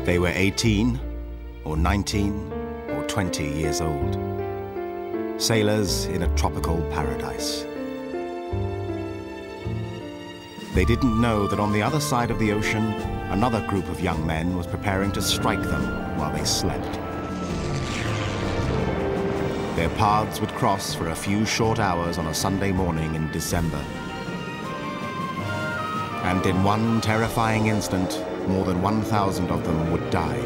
They were 18, or 19, or 20 years old. Sailors in a tropical paradise. They didn't know that on the other side of the ocean, another group of young men was preparing to strike them while they slept. Their paths would cross for a few short hours on a Sunday morning in December. And in one terrifying instant, more than 1,000 of them would die.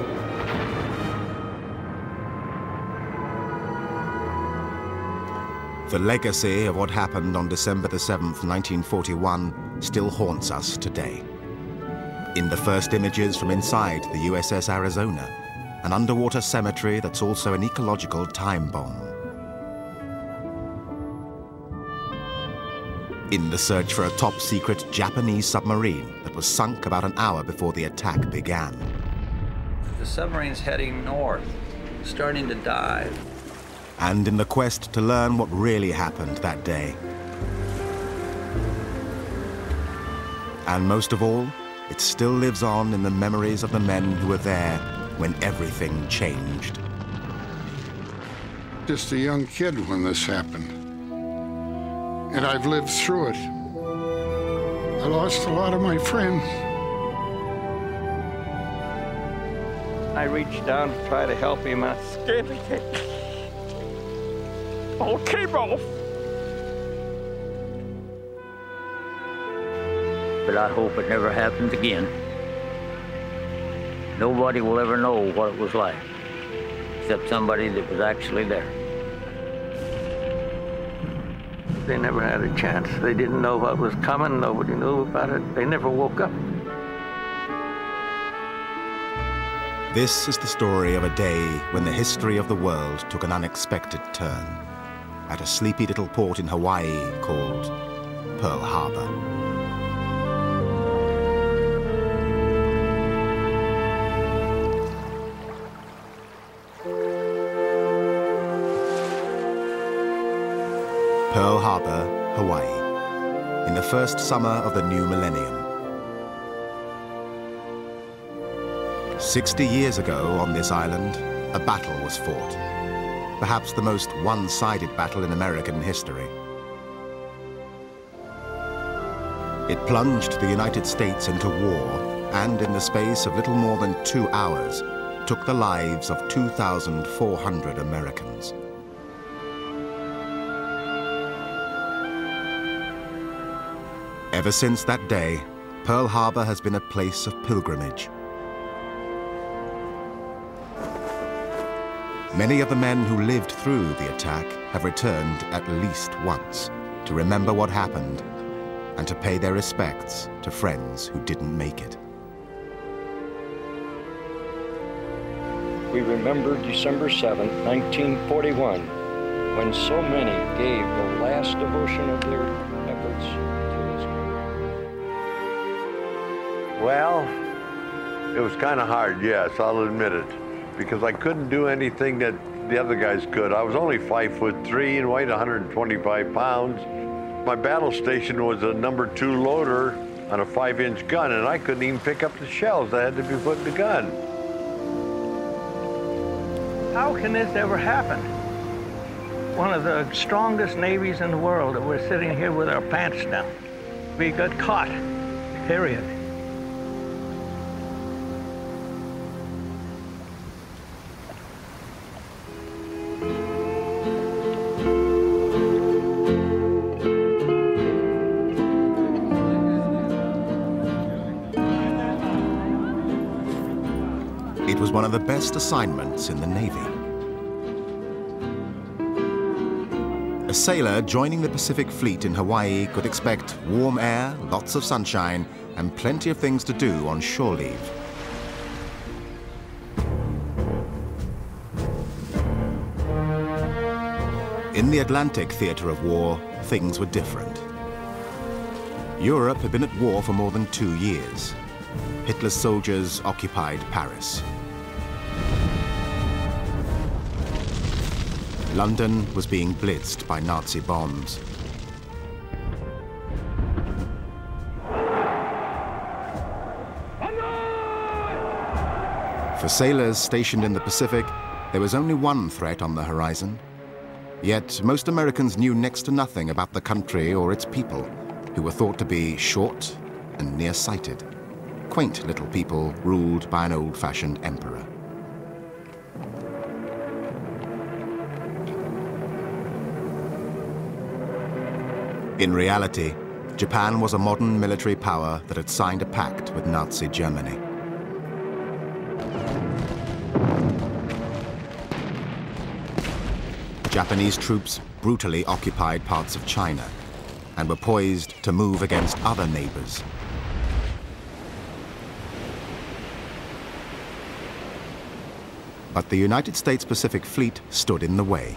The legacy of what happened on December the 7th, 1941, still haunts us today. In the first images from inside the USS Arizona, an underwater cemetery that's also an ecological time bomb. In the search for a top-secret Japanese submarine that was sunk about an hour before the attack began. The submarine's heading north, starting to dive. And in the quest to learn what really happened that day. And most of all, it still lives on in the memories of the men who were there when everything changed. Just a young kid when this happened. And I've lived through it. I lost a lot of my friends. I reached down to try to help him. I scared to get all came off. But I hope it never happens again. Nobody will ever know what it was like, except somebody that was actually there. They never had a chance. They didn't know what was coming. Nobody knew about it. They never woke up. This is the story of a day when the history of the world took an unexpected turn at a sleepy little port in Hawaii called Pearl Harbor. Pearl Harbor, Hawaii, in the first summer of the new millennium. 60 years ago on this island, a battle was fought, perhaps the most one-sided battle in American history. It plunged the United States into war, and in the space of little more than 2 hours, took the lives of 2,400 Americans. Ever since that day, Pearl Harbor has been a place of pilgrimage. Many of the men who lived through the attack have returned at least once to remember what happened and to pay their respects to friends who didn't make it. We remember December 7th, 1941, when so many gave the last devotion of their efforts to this. Well, it was kind of hard, yes, I'll admit it, because I couldn't do anything that the other guys could. I was only 5'3" and weighed 125 pounds. My battle station was a #2 loader on a 5-inch gun, and I couldn't even pick up the shells that had to be put in the gun. How can this ever happen? One of the strongest navies in the world, and we're sitting here with our pants down. We got caught, period. It was one of the best assignments in the Navy. A sailor joining the Pacific Fleet in Hawaii could expect warm air, lots of sunshine, and plenty of things to do on shore leave. In the Atlantic theater of war, things were different. Europe had been at war for more than 2 years. Hitler's soldiers occupied Paris. London was being blitzed by Nazi bombs. For sailors stationed in the Pacific, there was only one threat on the horizon. Yet most Americans knew next to nothing about the country or its people, who were thought to be short and nearsighted. Quaint little people ruled by an old-fashioned emperor. In reality, Japan was a modern military power that had signed a pact with Nazi Germany. Japanese troops brutally occupied parts of China and were poised to move against other neighbors. But the United States Pacific Fleet stood in the way.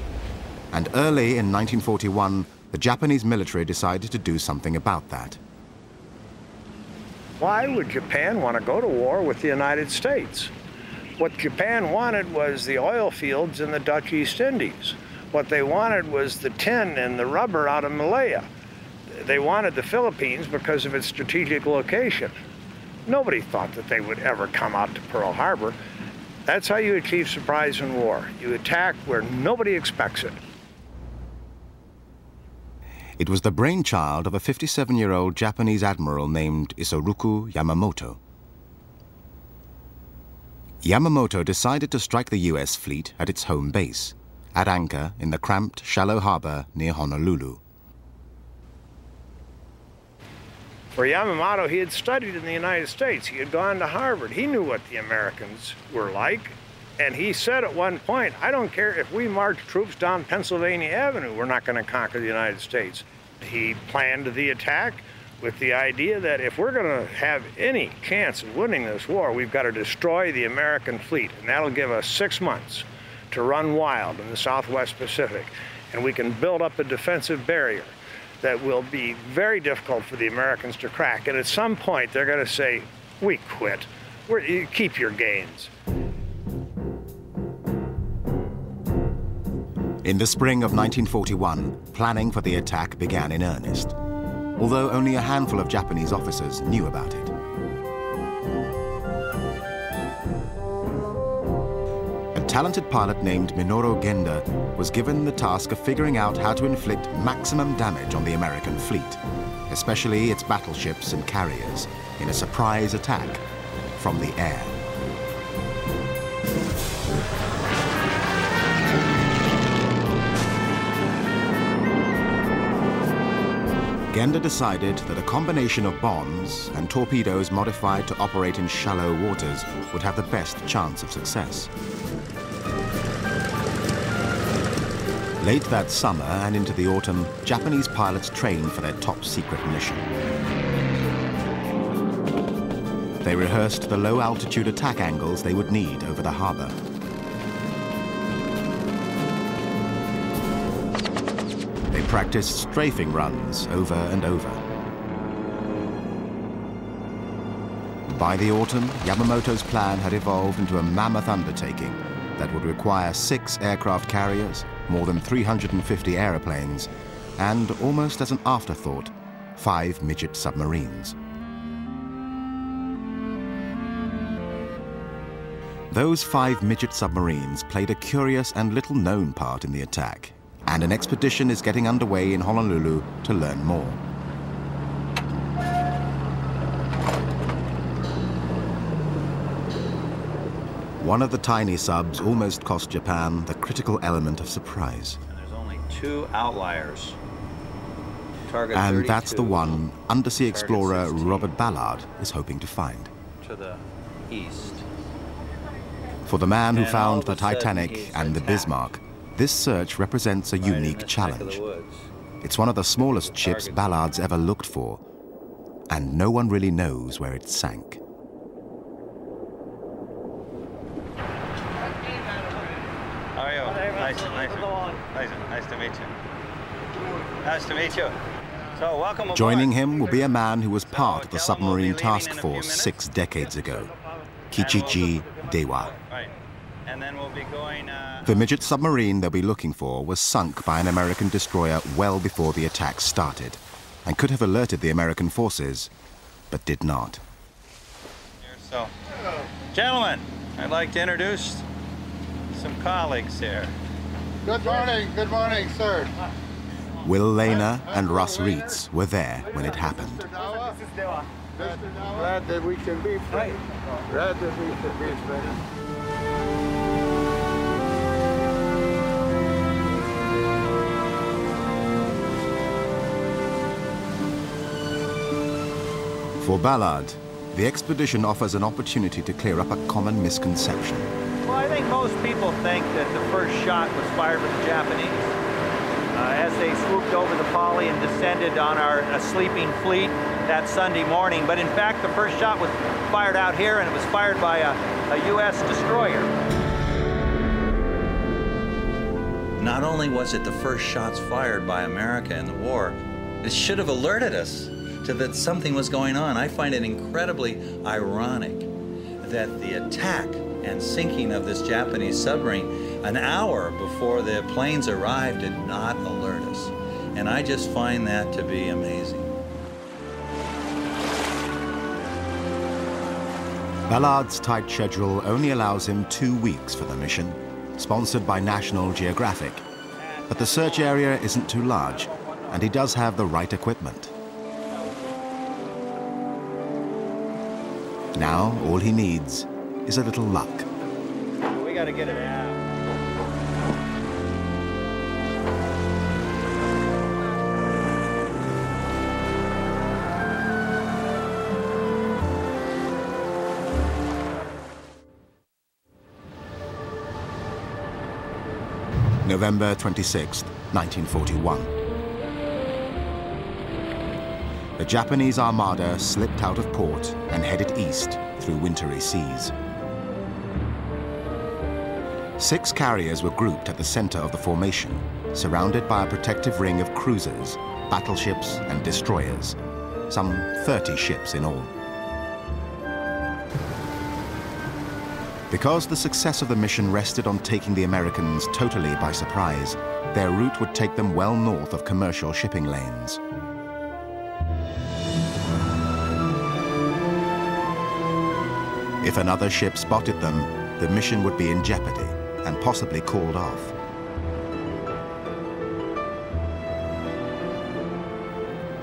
And early in 1941, the Japanese military decided to do something about that. Why would Japan want to go to war with the United States? What Japan wanted was the oil fields in the Dutch East Indies. What they wanted was the tin and the rubber out of Malaya. They wanted the Philippines because of its strategic location. Nobody thought that they would ever come out to Pearl Harbor. That's how you achieve surprise in war. You attack where nobody expects it. It was the brainchild of a 57-year-old Japanese admiral named Isoroku Yamamoto. Yamamoto decided to strike the US fleet at its home base, at anchor in the cramped, shallow harbor near Honolulu. For Yamamoto, he had studied in the United States. He had gone to Harvard. He knew what the Americans were like. And he said at one point, I don't care if we march troops down Pennsylvania Avenue, we're not going to conquer the United States. He planned the attack with the idea that if we're going to have any chance of winning this war, we've got to destroy the American fleet. And that'll give us 6 months to run wild in the Southwest Pacific. And we can build up a defensive barrier that will be very difficult for the Americans to crack. And at some point, they're going to say, we quit. You keep your gains. In the spring of 1941, planning for the attack began in earnest, although only a handful of Japanese officers knew about it. A talented pilot named Minoru Genda was given the task of figuring out how to inflict maximum damage on the American fleet, especially its battleships and carriers, in a surprise attack from the air. Genda decided that a combination of bombs and torpedoes modified to operate in shallow waters would have the best chance of success. Late that summer and into the autumn, Japanese pilots trained for their top-secret mission. They rehearsed the low-altitude attack angles they would need over the harbor. They practiced strafing runs over and over. By the autumn, Yamamoto's plan had evolved into a mammoth undertaking that would require 6 aircraft carriers, more than 350 airplanes, and, almost as an afterthought, 5 midget submarines. Those 5 midget submarines played a curious and little-known part in the attack, and an expedition is getting underway in Honolulu to learn more. One of the tiny subs almost cost Japan the critical element of surprise. And there's only 2 outliers. Target and 32, that's the one undersea explorer Robert Ballard is hoping to find. To the east. For the man who found the Titanic and the Bismarck, this search represents a unique challenge. It's one of the smallest ships Ballard's ever looked for, and no one really knows where it sank. How are you? Nice to meet you. Nice to meet you. So, welcome aboard. Joining him will be a man who was part of the submarine task force 6 decades ago, Kichiji Dewa. And then we'll be going, The midget submarine they'll be looking for was sunk by an American destroyer well before the attack started, and could have alerted the American forces, but did not. Here, so, gentlemen, I'd like to introduce some colleagues here. Good morning, sir. Will Lehner and Russ Reitz were there when it happened. Glad that we can be friends. Glad that we can be friends. For Ballard, the expedition offers an opportunity to clear up a common misconception. Well, I think most people think that the first shot was fired with the Japanese. As they swooped over the Pali and descended on our sleeping fleet that Sunday morning. But in fact, the first shot was fired out here, and it was fired by a U.S. destroyer. Not only was it the first shots fired by America in the war, it should have alerted us to that something was going on. I find it incredibly ironic that the attack and sinking of this Japanese submarine an hour before the planes arrived did not alert us. And I just find that to be amazing. Ballard's tight schedule only allows him 2 weeks for the mission, sponsored by National Geographic. But the search area isn't too large, and he does have the right equipment. Now, all he needs is a little luck. We got to get it out. November 26, 1941. The Japanese armada slipped out of port and headed east through wintry seas. 6 carriers were grouped at the center of the formation, surrounded by a protective ring of cruisers, battleships, and destroyers, some 30 ships in all. Because the success of the mission rested on taking the Americans totally by surprise, their route would take them well north of commercial shipping lanes. If another ship spotted them, the mission would be in jeopardy and possibly called off.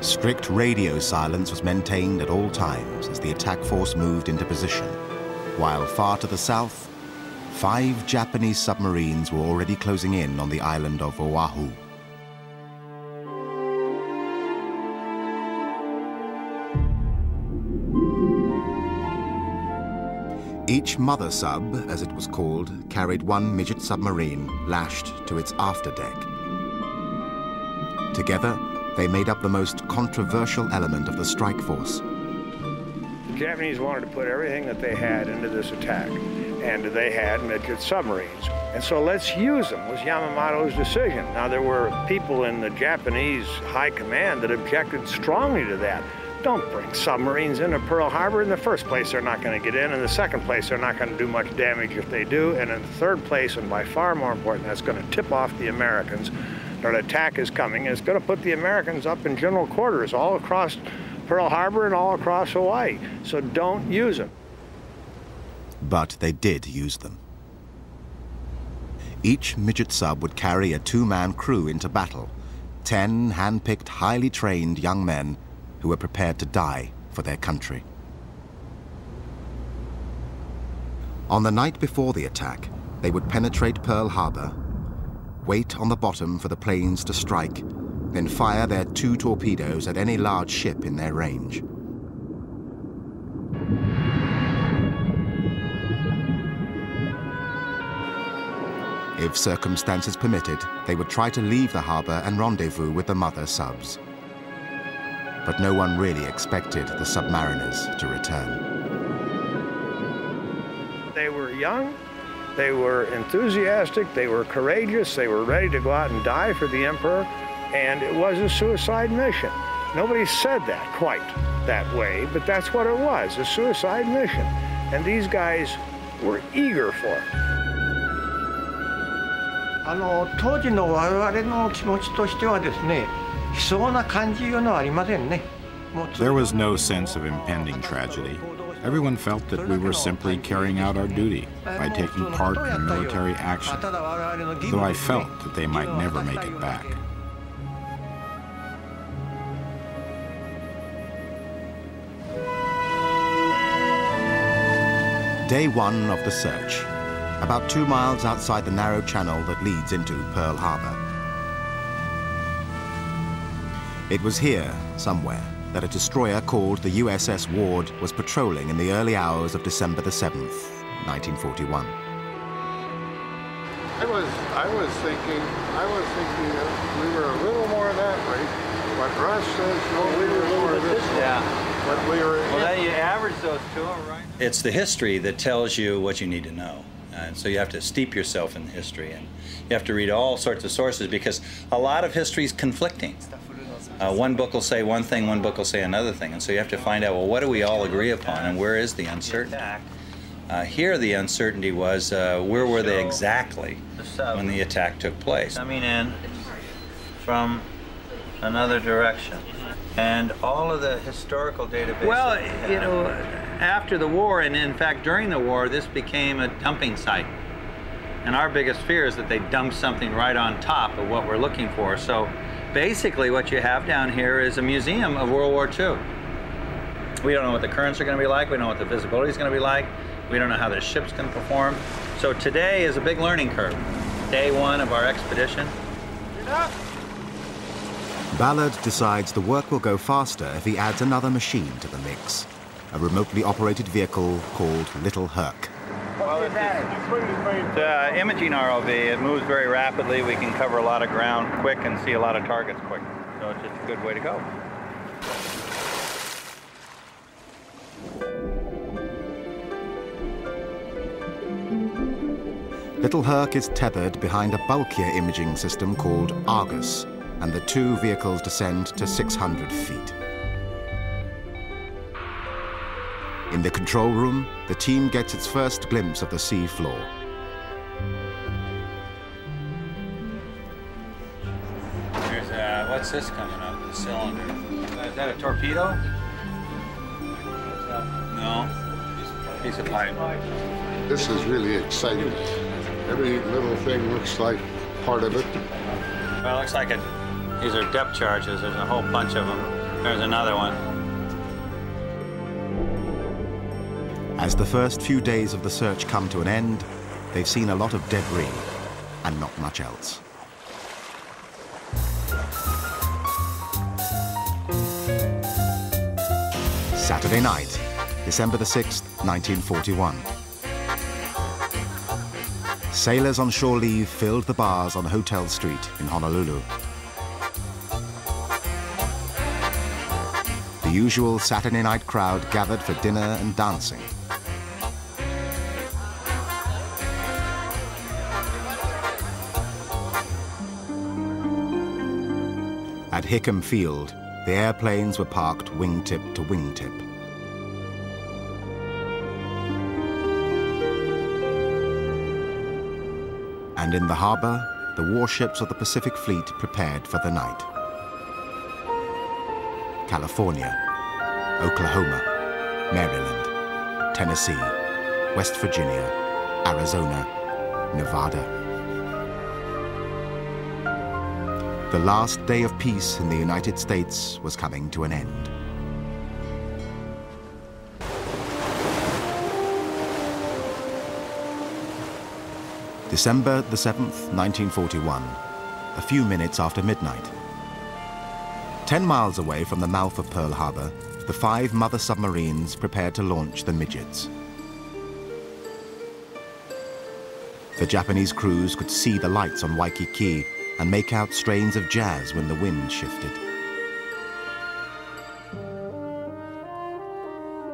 Strict radio silence was maintained at all times as the attack force moved into position, while far to the south, 5 Japanese submarines were already closing in on the island of Oahu. Each mother sub, as it was called, carried 1 midget submarine lashed to its afterdeck. Together, they made up the most controversial element of the strike force. The Japanese wanted to put everything that they had into this attack, and they had midget submarines. And so let's use them, was Yamamoto's decision. Now, there were people in the Japanese high command that objected strongly to that. Don't bring submarines into Pearl Harbor. In the first place, they're not going to get in. In the second place, they're not going to do much damage if they do. And in the third place, and by far more important, that's going to tip off the Americans that an attack is coming. And it's going to put the Americans up in general quarters all across Pearl Harbor and all across Hawaii. So don't use them. But they did use them. Each midget sub would carry a 2-man crew into battle, 10 hand-picked, highly trained young men who were prepared to die for their country. On the night before the attack, they would penetrate Pearl Harbor, wait on the bottom for the planes to strike, then fire their 2 torpedoes at any large ship in their range. If circumstances permitted, they would try to leave the harbor and rendezvous with the mother subs. But no one really expected the submariners to return. They were young, they were enthusiastic, they were courageous, they were ready to go out and die for the Emperor, and it was a suicide mission. Nobody said that quite that way, but that's what it was, a suicide mission. And these guys were eager for it. 当時の我々の気持ちとしてはですね、悲壮な感じいうのはありませんね。 There was no sense of impending tragedy. Everyone felt that we were simply carrying out our duty by taking part in military action, though I felt that they might never make it back. Day one of the search, about 2 miles outside the narrow channel that leads into Pearl Harbor. It was here, somewhere, that a destroyer called the USS Ward was patrolling in the early hours of December the 7th, 1941. I was thinking that we were a little more that way, but Russ says no, we were a little bit this way. Yeah. But we were. Well, then you average those two, right? It's the history that tells you what you need to know. And so you have to steep yourself in history, and you have to read all sorts of sources because a lot of history is conflicting. One book will say one thing, one book will say another thing, and so you have to find out, well, what do we all agree upon, and where is the uncertainty? Here the uncertainty was, where were they exactly when the attack took place? Coming in from another direction. And all of the historical databases. Well, you know, after the war, and in fact during the war, this became a dumping site. And our biggest fear is that they dump something right on top of what we're looking for. So basically what you have down here is a museum of World War II. We don't know what the currents are going to be like. We don't know what the visibility is going to be like. We don't know how the ship's going to perform. So today is a big learning curve. Day one of our expedition. Ballard decides the work will go faster if he adds another machine to the mix, a remotely operated vehicle called Little Herc. Well, it's an imaging ROV. It moves very rapidly. We can cover a lot of ground quick and see a lot of targets quick. So it's just a good way to go. Little Herc is tethered behind a bulkier imaging system called Argus, and the two vehicles descend to 600 feet. In the control room, the team gets its first glimpse of the sea floor. There's what's this coming up? The cylinder. Is that a torpedo? No. Piece of pipe. This is really exciting. Every little thing looks like part of it. Well, it looks like these are depth charges. There's a whole bunch of them. There's another one. As the first few days of the search come to an end, they've seen a lot of debris and not much else. Saturday night, December the 6th, 1941. Sailors on shore leave filled the bars on Hotel Street in Honolulu. The usual Saturday night crowd gathered for dinner and dancing. At Hickam Field, the airplanes were parked wingtip to wingtip. And in the harbor, the warships of the Pacific Fleet prepared for the night. California, Oklahoma, Maryland, Tennessee, West Virginia, Arizona, Nevada. The last day of peace in the United States was coming to an end. December the 7th, 1941, a few minutes after midnight. 10 miles away from the mouth of Pearl Harbor, the 5 mother submarines prepared to launch the midgets. The Japanese crews could see the lights on Waikiki and make out strains of jazz when the wind shifted.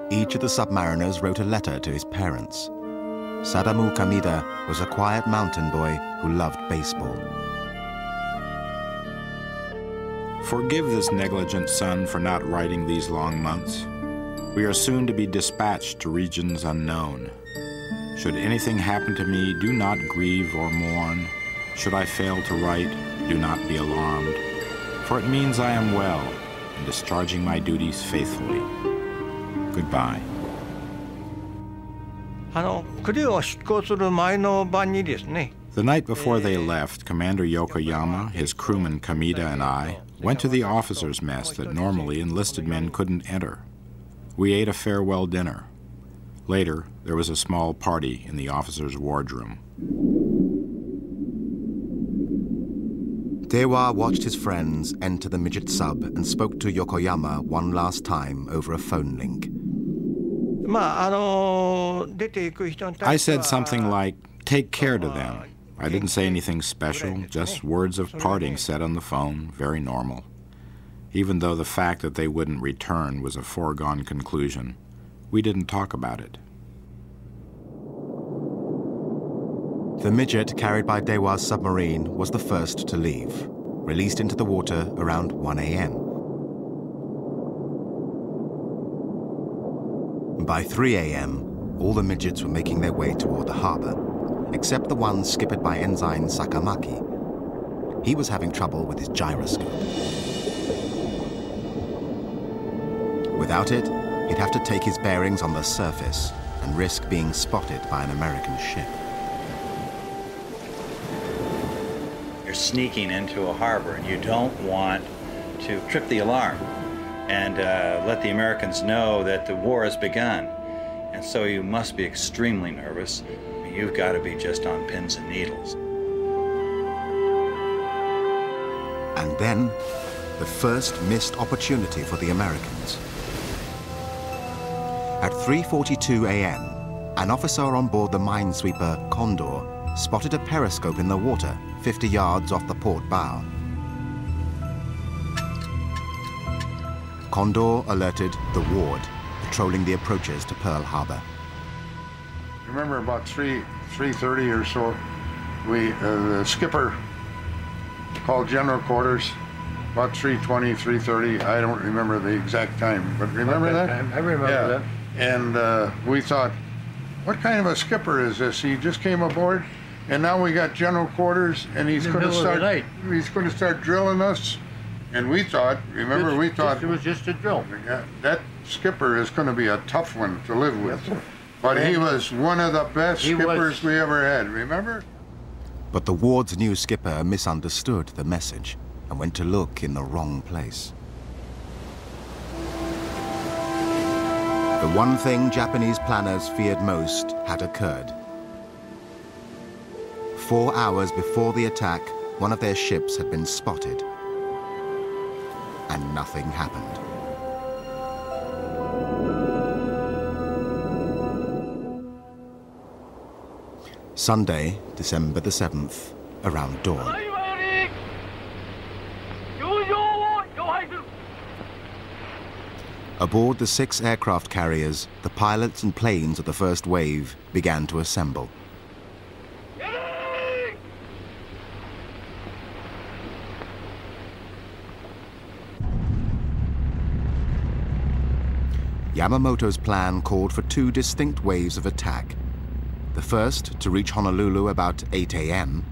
Each of the submariners wrote a letter to his parents. Sadamu Kamida was a quiet mountain boy who loved baseball. Forgive this negligent son for not writing these long months. We are soon to be dispatched to regions unknown. Should anything happen to me, do not grieve or mourn. Should I fail to write, do not be alarmed, for it means I am well and discharging my duties faithfully. Goodbye. クルーを出港する前の晩にですね。The night before they left, Commander Yokoyama, his crewman Kamida, and I went to the officers' mess that normally enlisted men couldn't enter. We ate a farewell dinner. Later, there was a small party in the officers' wardroom. Dewa watched his friends enter the midget sub and spoke to Yokoyama one last time over a phone link. I said something like, "Take care to them." I didn't say anything special, just words of parting said on the phone, very normal. Even though the fact that they wouldn't return was a foregone conclusion, we didn't talk about it. The midget carried by Dewa's submarine was the first to leave, released into the water around 1 a.m. By 3 a.m., all the midgets were making their way toward the harbor, except the one skippered by Ensign Sakamaki. He was having trouble with his gyroscope. Without it, he'd have to take his bearings on the surface and risk being spotted by an American ship. You're sneaking into a harbor and you don't want to trip the alarm and let the Americans know that the war has begun. And so you must be extremely nervous. You've got to be just on pins and needles. And then, the first missed opportunity for the Americans. At 3:42 a.m., an officer on board the minesweeper Condor spotted a periscope in the water 50 yards off the port bow. Condor alerted the Ward, patrolling the approaches to Pearl Harbor. Remember about 3:30 or so, the skipper called general quarters about 3:20, 3:30. I don't remember the exact time, but remember that? I remember that. And we thought, what kind of a skipper is this? He just came aboard, and now we got general quarters, and he's going to start drilling us. And we thought, remember, we thought it was just a drill. That skipper is going to be a tough one to live with. But he was one of the best skippers we ever had, remember? But the Ward's new skipper misunderstood the message and went to look in the wrong place. The one thing Japanese planners feared most had occurred. 4 hours before the attack, one of their ships had been spotted, and nothing happened. Sunday, December the 7th, around dawn. Aboard the 6 aircraft carriers, the pilots and planes of the first wave began to assemble. Yamamoto's plan called for 2 distinct waves of attack. The first to reach Honolulu about 8 a.m.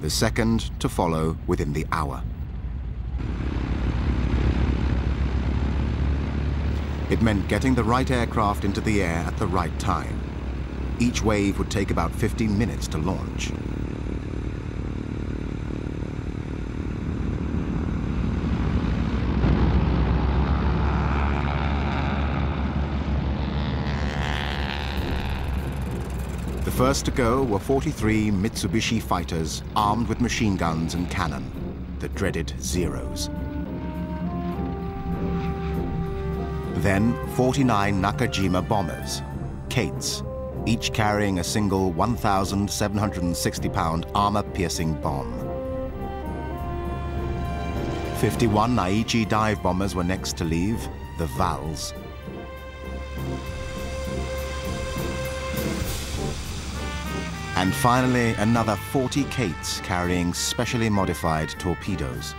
The second to follow within the hour. It meant getting the right aircraft into the air at the right time. Each wave would take about 15 minutes to launch. The first to go were 43 Mitsubishi fighters armed with machine guns and cannon, the dreaded Zeros. Then 49 Nakajima bombers, Kates, each carrying a single 1,760-pound armor-piercing bomb. 51 Aichi dive bombers were next to leave, the Vals. And finally, another 40 Kates carrying specially modified torpedoes.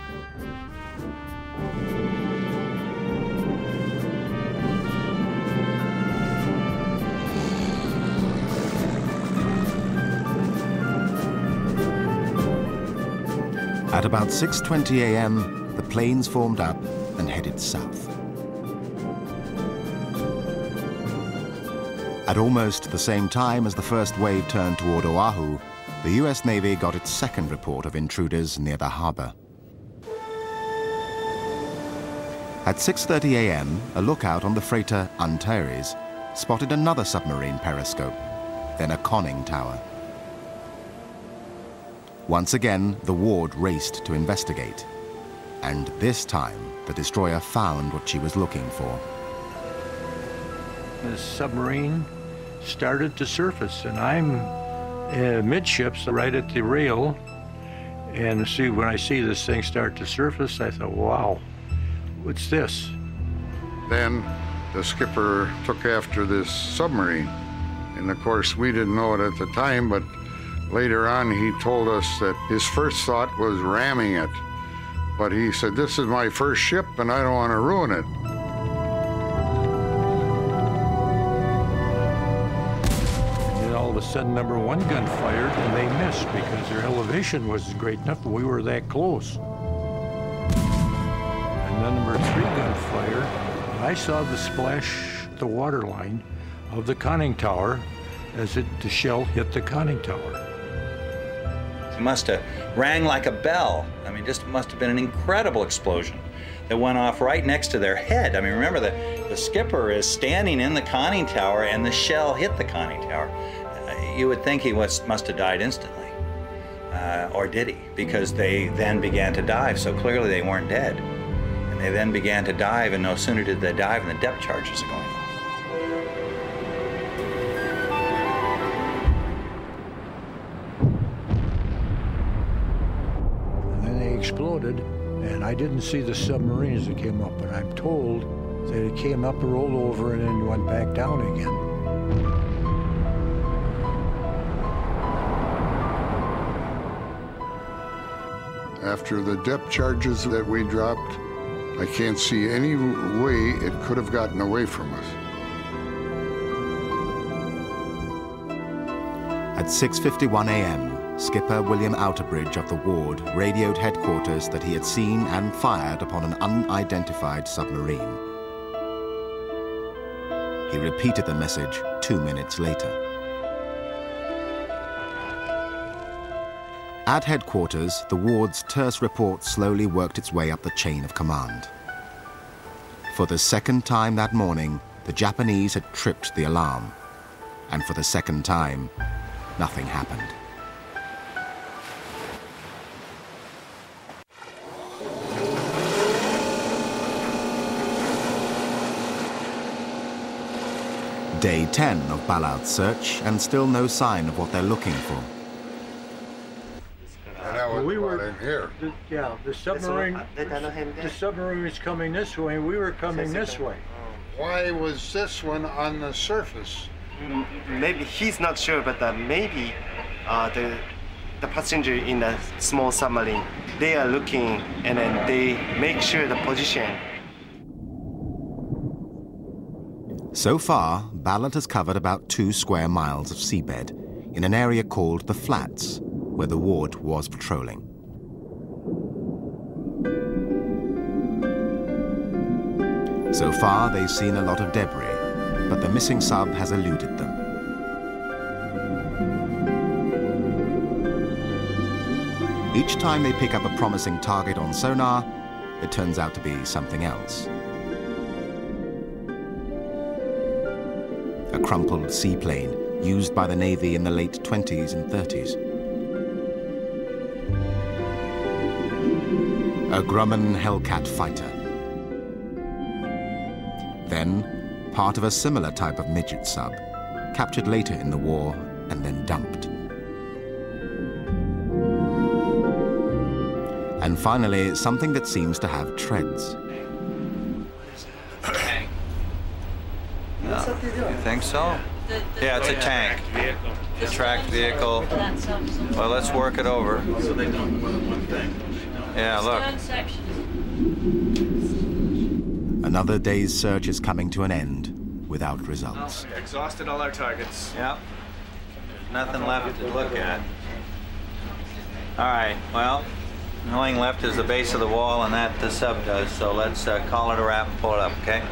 At about 6:20 a.m., the planes formed up and headed south. At almost the same time as the first wave turned toward Oahu, the US Navy got its second report of intruders near the harbor. At 6:30 a.m., a lookout on the freighter Antares spotted another submarine periscope, then a conning tower. Once again, the Ward raced to investigate. And this time, the destroyer found what she was looking for. The submarine started to surface, and I'm midships right at the rail. And see, when I see this thing start to surface, I thought, wow, what's this? Then the skipper took after this submarine. And of course, we didn't know it at the time, but later on, he told us that his first thought was ramming it. But he said, this is my first ship, and I don't want to ruin it. And then all of a sudden, number 1 gun fired, and they missed because their elevation wasn't great enough, but we were that close. And then number 3 gun fired, and I saw the splash, the water line of the conning tower as the shell hit the conning tower. It must have rang like a bell. I mean, just must have been an incredible explosion that went off right next to their head. I mean, remember, the skipper is standing in the conning tower and the shell hit the conning tower. You would think he must have died instantly. Or did he? Because they then began to dive, so clearly they weren't dead. And they then began to dive, and no sooner did they dive than the depth charges are going off. Exploded, and I didn't see the submarine as it came up, but I'm told that it came up, rolled over, and then went back down again. After the depth charges that we dropped, I can't see any way it could have gotten away from us. At 6:51 a.m., Skipper William Outerbridge of the Ward radioed headquarters that he had seen and fired upon an unidentified submarine. He repeated the message 2 minutes later. At headquarters, the Ward's terse report slowly worked its way up the chain of command. For the second time that morning, the Japanese had tripped the alarm. And for the second time, nothing happened. Day 10 of Ballard's search, and still no sign of what they're looking for. And that was we were in here. The submarine was coming this way, and we were coming this way. Why was this one on the surface? Maybe he's not sure, but maybe the passenger in the small submarine, they are looking and then they make sure the position. So far, Ballard has covered about 2 square miles of seabed in an area called the Flats, where the Ward was patrolling. So far, they've seen a lot of debris, but the missing sub has eluded them. Each time they pick up a promising target on sonar, it turns out to be something else. A crumpled seaplane used by the Navy in the late 20s and 30s. A Grumman Hellcat fighter. Then, part of a similar type of midget sub, captured later in the war and then dumped. And finally, something that seems to have treads. You think so? Yeah, it's a tank. A tracked vehicle. Well, let's work it over. Yeah, look. Another day's search is coming to an end without results. Exhausted all our targets. Yep. There's nothing left to look at. All right, well, the only thing left is the base of the wall, and that the sub does, so let's call it a wrap and pull it up, okay?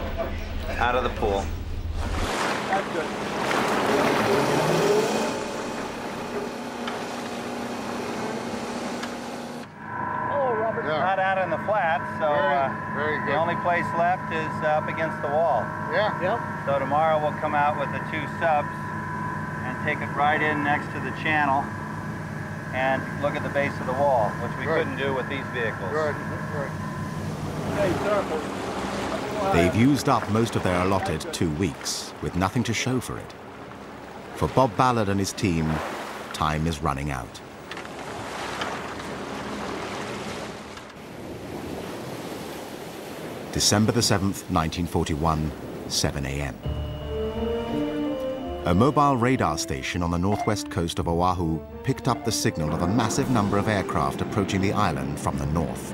Out of the pool. That's good. Not out in the flats, so very good. The only place left is up against the wall. Yeah. Yep. So tomorrow we'll come out with the 2 subs and take it right in next to the channel and look at the base of the wall, which we couldn't do with these vehicles. Good. They've used up most of their allotted 2 weeks with nothing to show for it. For Bob Ballard and his team, time is running out. December the 7th, 1941, 7 a.m. A mobile radar station on the northwest coast of Oahu picked up the signal of a massive number of aircraft approaching the island from the north.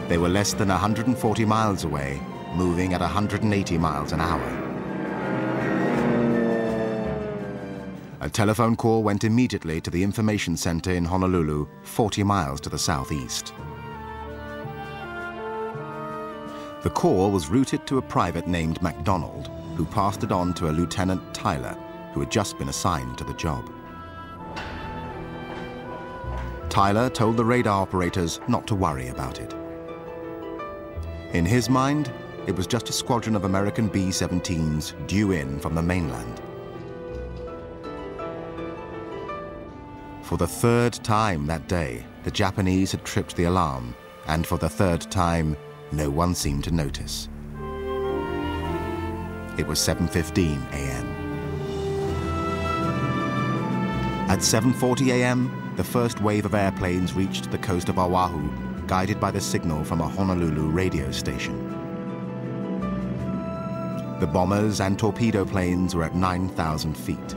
They were less than 140 miles away, moving at 180 miles an hour. A telephone call went immediately to the information center in Honolulu, 40 miles to the southeast. The call was routed to a private named MacDonald, who passed it on to a Lieutenant Tyler, who had just been assigned to the job. Tyler told the radar operators not to worry about it. In his mind, it was just a squadron of American B-17s due in from the mainland. For the 3rd time that day, the Japanese had tripped the alarm, and for the 3rd time, no one seemed to notice. It was 7:15 a.m. At 7:40 a.m., the first wave of airplanes reached the coast of Oahu, guided by the signal from a Honolulu radio station. The bombers and torpedo planes were at 9,000 feet.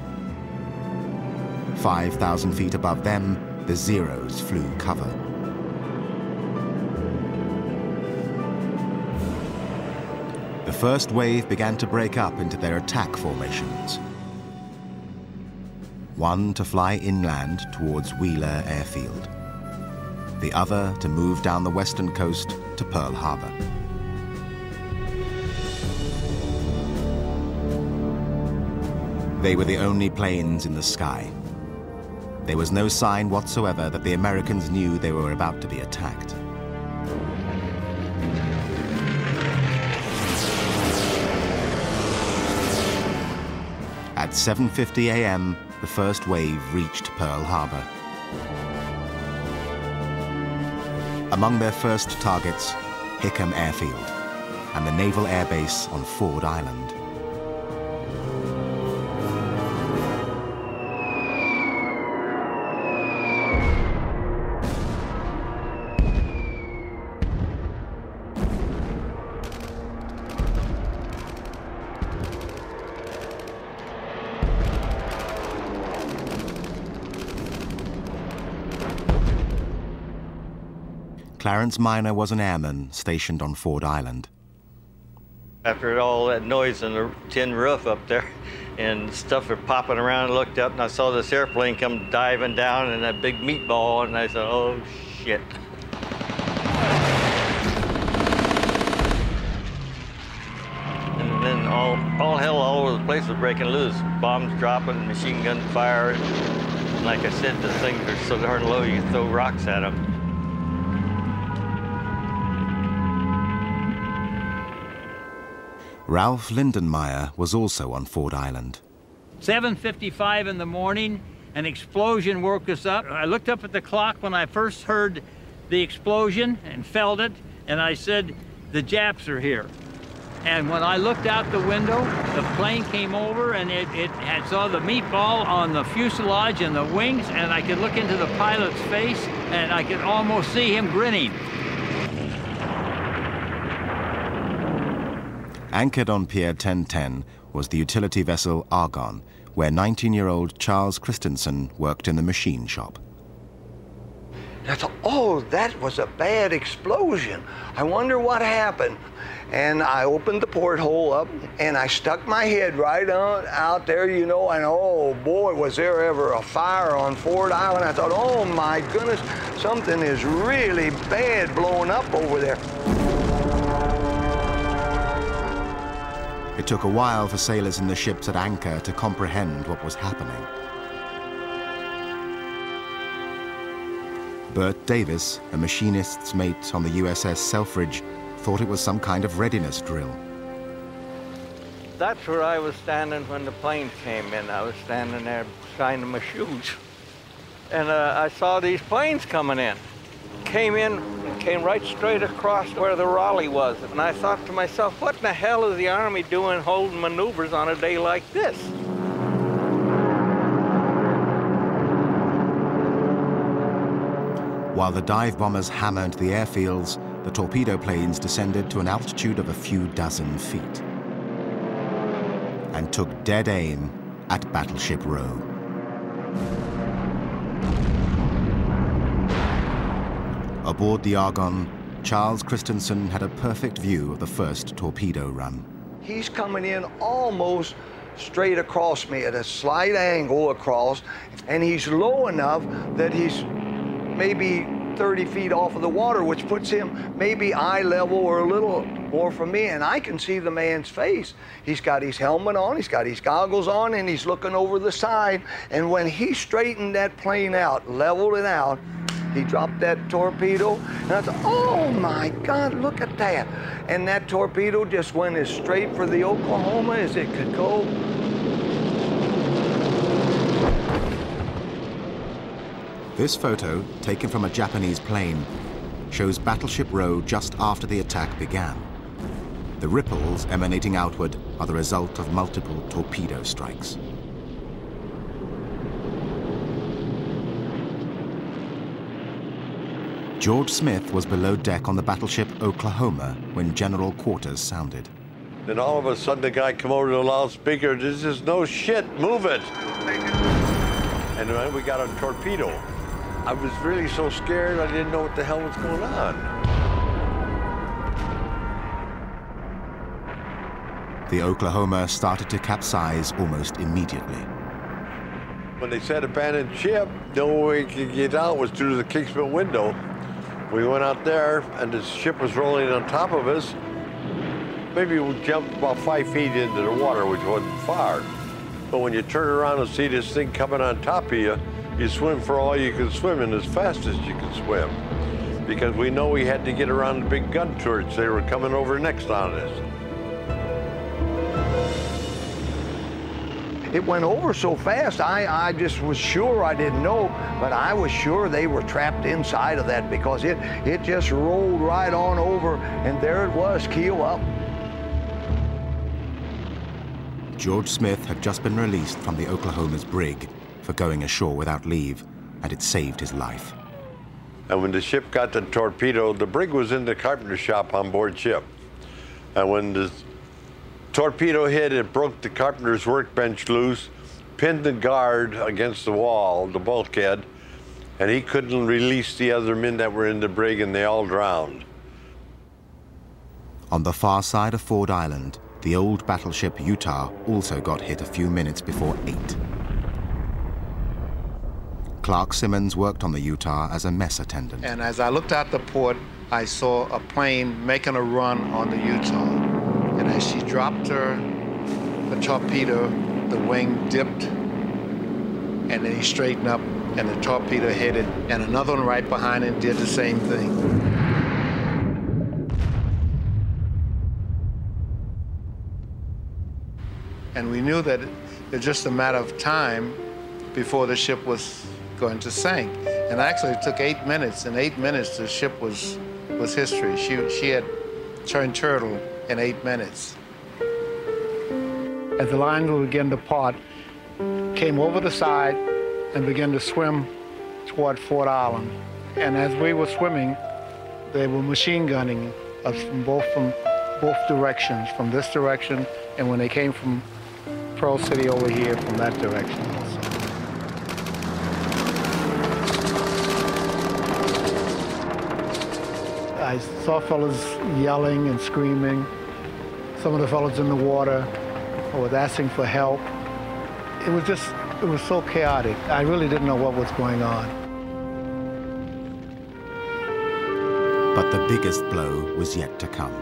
5,000 feet above them, the Zeros flew cover. The first wave began to break up into their attack formations. One to fly inland towards Wheeler Airfield. The other to move down the western coast to Pearl Harbor. They were the only planes in the sky. There was no sign whatsoever that the Americans knew they were about to be attacked. At 7:50 a.m., the first wave reached Pearl Harbor. Among their first targets, Hickam Airfield and the Naval Air Base on Ford Island. Clarence Miner was an airman stationed on Ford Island. After all that noise on the tin roof up there and stuff were popping around, I looked up and I saw this airplane come diving down and that big meatball, and I said, oh shit. And then all hell all over the place was breaking loose. Bombs dropping, machine gun fire. And like I said, the things are so darn low you can throw rocks at them. Ralph Lindenmeyer was also on Ford Island. 7:55 in the morning, an explosion woke us up. I looked up at the clock when I first heard the explosion and felt it, and I said, the Japs are here. And when I looked out the window, the plane came over and it had saw the meatball on the fuselage and the wings, and I could look into the pilot's face and I could almost see him grinning. Anchored on Pier 1010 was the utility vessel Argon, where 19-year-old Charles Christensen worked in the machine shop. I thought, oh, that was a bad explosion. I wonder what happened. And I opened the porthole up and I stuck my head right on out there, you know, and oh boy, was there ever a fire on Ford Island. I thought, oh my goodness, something is really bad blowing up over there. It took a while for sailors in the ships at anchor to comprehend what was happening. Bert Davis, a machinist's mate on the USS Selfridge, thought it was some kind of readiness drill. That's where I was standing when the plane came in. I was standing there shining my shoes. And I saw these planes coming in. Came right straight across where the Raleigh was. And I thought to myself, what in the hell is the Army doing holding maneuvers on a day like this? While the dive bombers hammered the airfields, the torpedo planes descended to an altitude of a few dozen feet and took dead aim at Battleship Row. Aboard the Argonne, Charles Christensen had a perfect view of the first torpedo run. He's coming in almost straight across me at a slight angle across, and he's low enough that he's maybe 30 feet off of the water, which puts him maybe eye level or a little more from me, and I can see the man's face. He's got his helmet on, he's got his goggles on, and he's looking over the side, and when he straightened that plane out, leveled it out, he dropped that torpedo, and I thought, oh my God, look at that. And that torpedo just went as straight for the Oklahoma as it could go. This photo, taken from a Japanese plane, shows Battleship Row just after the attack began. The ripples emanating outward are the result of multiple torpedo strikes. George Smith was below deck on the battleship Oklahoma when General Quarters sounded. Then all of a sudden the guy come over to the loudspeaker, "This is no shit, move it." And then we got a torpedo. I was really so scared I didn't know what the hell was going on. The Oklahoma started to capsize almost immediately. When they said abandoned ship, the only way we could get out was through the Kingsville window. We went out there and the ship was rolling on top of us. Maybe we jumped about 5 feet into the water, which wasn't far. But when you turn around and see this thing coming on top of you, you swim for all you can swim and as fast as you can swim. Because we know we had to get around the big gun turrets. They were coming over next on us. It went over so fast, I just was sure, I didn't know, but I was sure they were trapped inside of that because it just rolled right on over, and there it was, keel up. George Smith had just been released from the Oklahoma's brig for going ashore without leave, and it saved his life. And when the ship got the torpedo, the brig was in the carpenter shop on board ship. And when the torpedo hit, it broke the carpenter's workbench loose, pinned the guard against the wall, the bulkhead, and he couldn't release the other men that were in the brig, and they all drowned. On the far side of Ford Island, the old battleship Utah also got hit a few minutes before 8. Clark Simmons worked on the Utah as a mess attendant. And as I looked out the port, I saw a plane making a run on the Utah. And as she dropped the torpedo, the wing dipped, and then he straightened up, and the torpedo hit it, and another one right behind it did the same thing. And we knew that it was just a matter of time before the ship was going to sink. And actually it took 8 minutes. In 8 minutes, the ship was history. She had turned turtle in 8 minutes. As the lines would begin to part, came over the side and began to swim toward Fort Island. And as we were swimming, they were machine gunning us from both directions, from this direction, and when they came from Pearl City over here, from that direction also. I saw fellas yelling and screaming. Some of the fellas in the water was asking for help. It was so chaotic. I really didn't know what was going on. But the biggest blow was yet to come.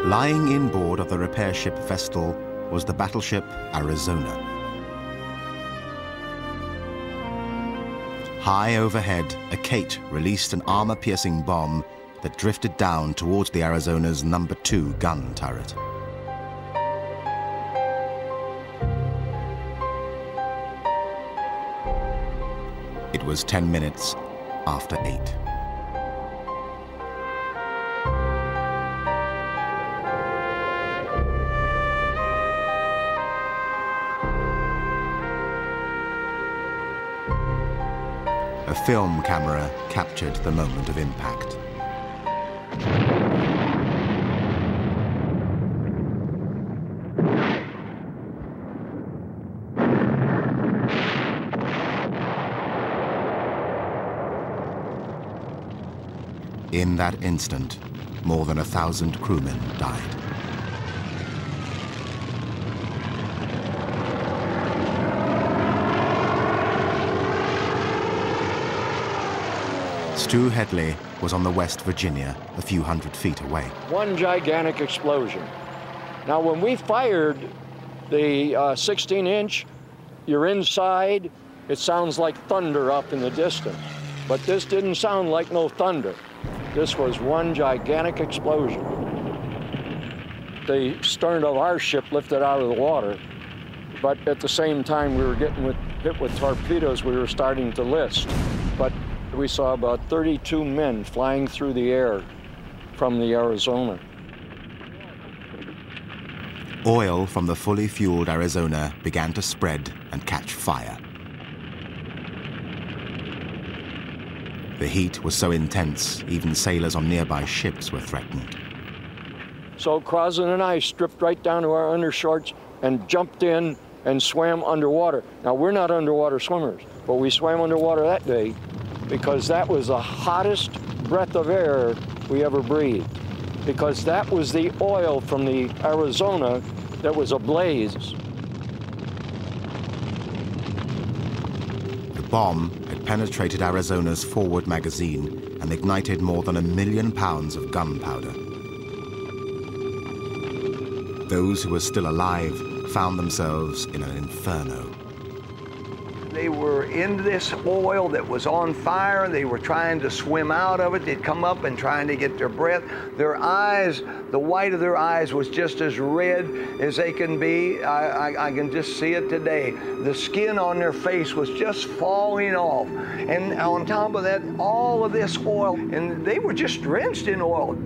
Lying inboard of the repair ship Vestal was the battleship Arizona. High overhead, a Kate released an armor-piercing bomb that drifted down towards the Arizona's No. 2 gun turret. It was 10 minutes after 8. A film camera captured the moment of impact. In that instant, more than 1,000 crewmen died. Stu Headley was on the West Virginia, a few hundred feet away. One gigantic explosion. Now, when we fired the 16-inch, you're inside, it sounds like thunder up in the distance. But this didn't sound like no thunder. This was one gigantic explosion. The stern of our ship lifted out of the water, but at the same time we were getting hit with torpedoes, we were starting to list. But we saw about 32 men flying through the air from the Arizona. Oil from the fully fueled Arizona began to spread and catch fire. The heat was so intense, even sailors on nearby ships were threatened. So Crosland and I stripped right down to our undershorts and jumped in and swam underwater. Now, we're not underwater swimmers, but we swam underwater that day because that was the hottest breath of air we ever breathed, because that was the oil from the Arizona that was ablaze. The bomb had penetrated Arizona's forward magazine and ignited more than 1 million pounds of gunpowder. Those who were still alive found themselves in an inferno. They were in this oil that was on fire. They were trying to swim out of it. They'd come up and trying to get their breath. Their eyes, the white of their eyes was just as red as they can be. I can just see it today. The skin on their face was just falling off. And on top of that, all of this oil, and they were just drenched in oil.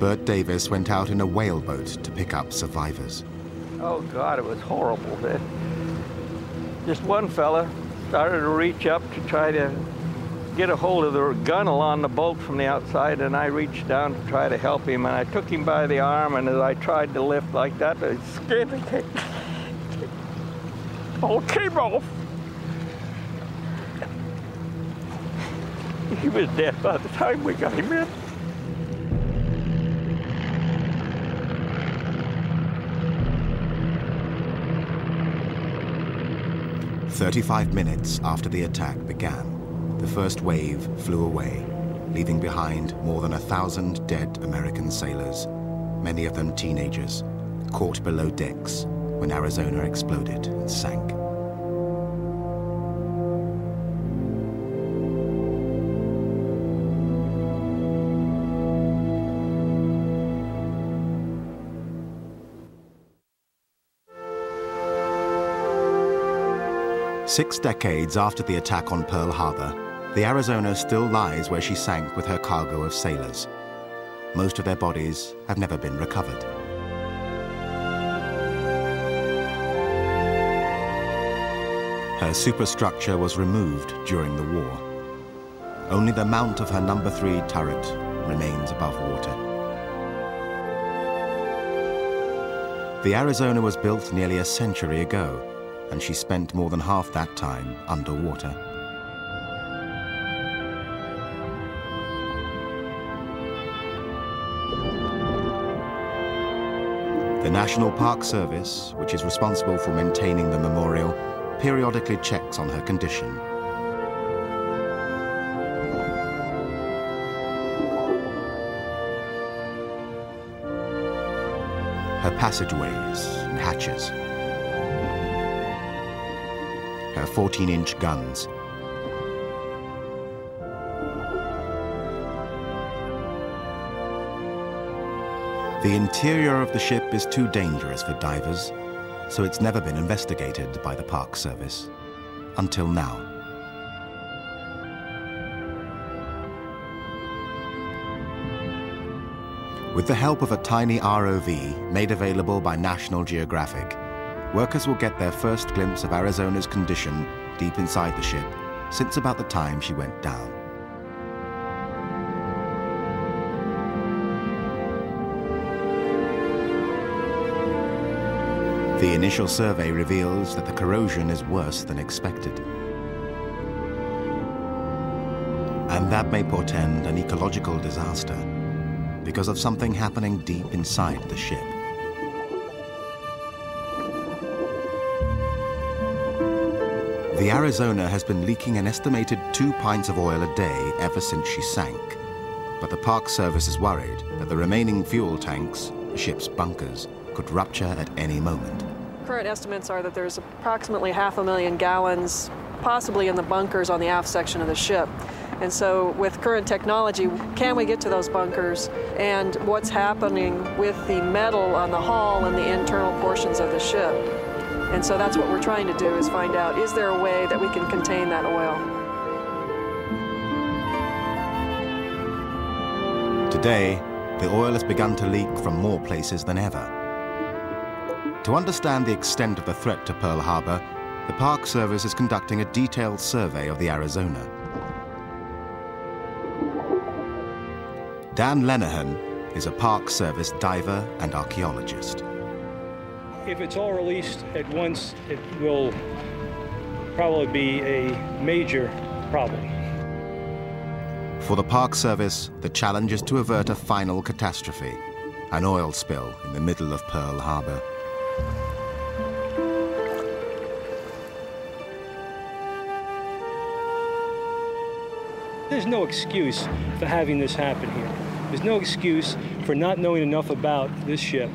Bert Davis went out in a whaleboat to pick up survivors. Oh, God, it was horrible. Just one fella started to reach up to try to get a hold of the gunnel on the boat from the outside, and I reached down to try to help him, and I took him by the arm, and as I tried to lift like that, the skin all came off. He was dead by the time we got him in. 35 minutes after the attack began, the first wave flew away, leaving behind more than 1,000 dead American sailors, many of them teenagers, caught below decks when Arizona exploded and sank. Six decades after the attack on Pearl Harbor, the Arizona still lies where she sank with her cargo of sailors. Most of their bodies have never been recovered. Her superstructure was removed during the war. Only the mount of her No. 3 turret remains above water. The Arizona was built nearly a century ago, and she spent more than half that time underwater. The National Park Service, which is responsible for maintaining the memorial, periodically checks on her condition. her passageways and hatches, her 14-inch guns. The interior of the ship is too dangerous for divers, so it's never been investigated by the Park Service, until now. With the help of a tiny ROV made available by National Geographic, workers will get their first glimpse of Arizona's condition deep inside the ship since about the time she went down. The initial survey reveals that the corrosion is worse than expected. And that may portend an ecological disaster because of something happening deep inside the ship. The Arizona has been leaking an estimated 2 pints of oil a day ever since she sank. But the Park Service is worried that the remaining fuel tanks, the ship's bunkers, could rupture at any moment. Current estimates are that there's approximately 500,000 gallons, possibly in the bunkers on the aft section of the ship. And so with current technology, can we get to those bunkers? And what's happening with the metal on the hull and the internal portions of the ship? And so that's what we're trying to do, is find out, is there a way that we can contain that oil? Today, the oil has begun to leak from more places than ever. To understand the extent of the threat to Pearl Harbor, the Park Service is conducting a detailed survey of the Arizona. Dan Lenehan is a Park Service diver and archaeologist. If it's all released at once, it will probably be a major problem. For the Park Service, the challenge is to avert a final catastrophe, an oil spill in the middle of Pearl Harbor. There's no excuse for having this happen here. There's no excuse for not knowing enough about this ship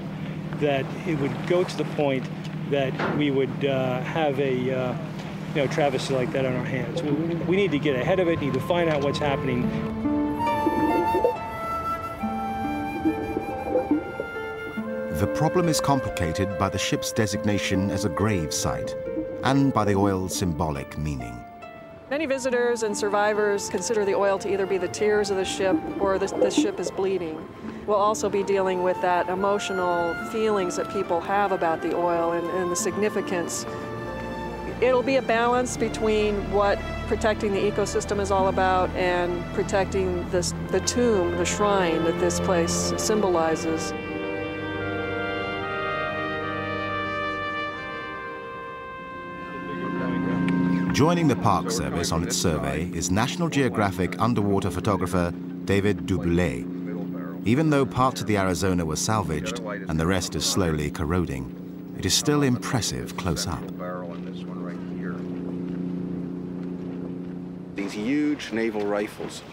that it would go to the point that we would have a travesty like that on our hands. We need to get ahead of it, need to find out what's happening. The problem is complicated by the ship's designation as a grave site and by the oil's symbolic meaning. Many visitors and survivors consider the oil to either be the tears of the ship or the ship is bleeding. We'll also be dealing with that emotional feelings that people have about the oil and the significance. It'll be a balance between what protecting the ecosystem is all about and protecting the tomb, the shrine that this place symbolizes. Joining the Park Service on its survey is National Geographic underwater photographer David Duboulay. Even though parts of the Arizona were salvaged and the rest is slowly corroding, it is still impressive close up. These huge naval rifles,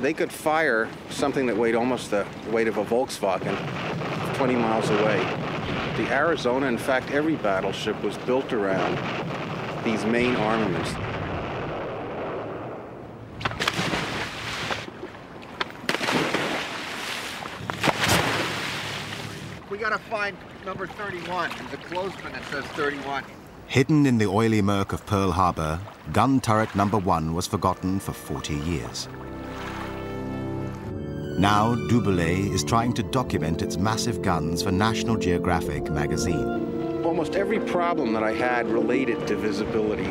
they could fire something that weighed almost the weight of a Volkswagen 20 miles away. The Arizona, in fact, every battleship was built around these main armaments. We gotta find number 31. There's a clothesman that says 31. Hidden in the oily murk of Pearl Harbor, gun turret number 1 was forgotten for 40 years. Now, Duboulay is trying to document its massive guns for National Geographic magazine. Almost every problem that I had related to visibility.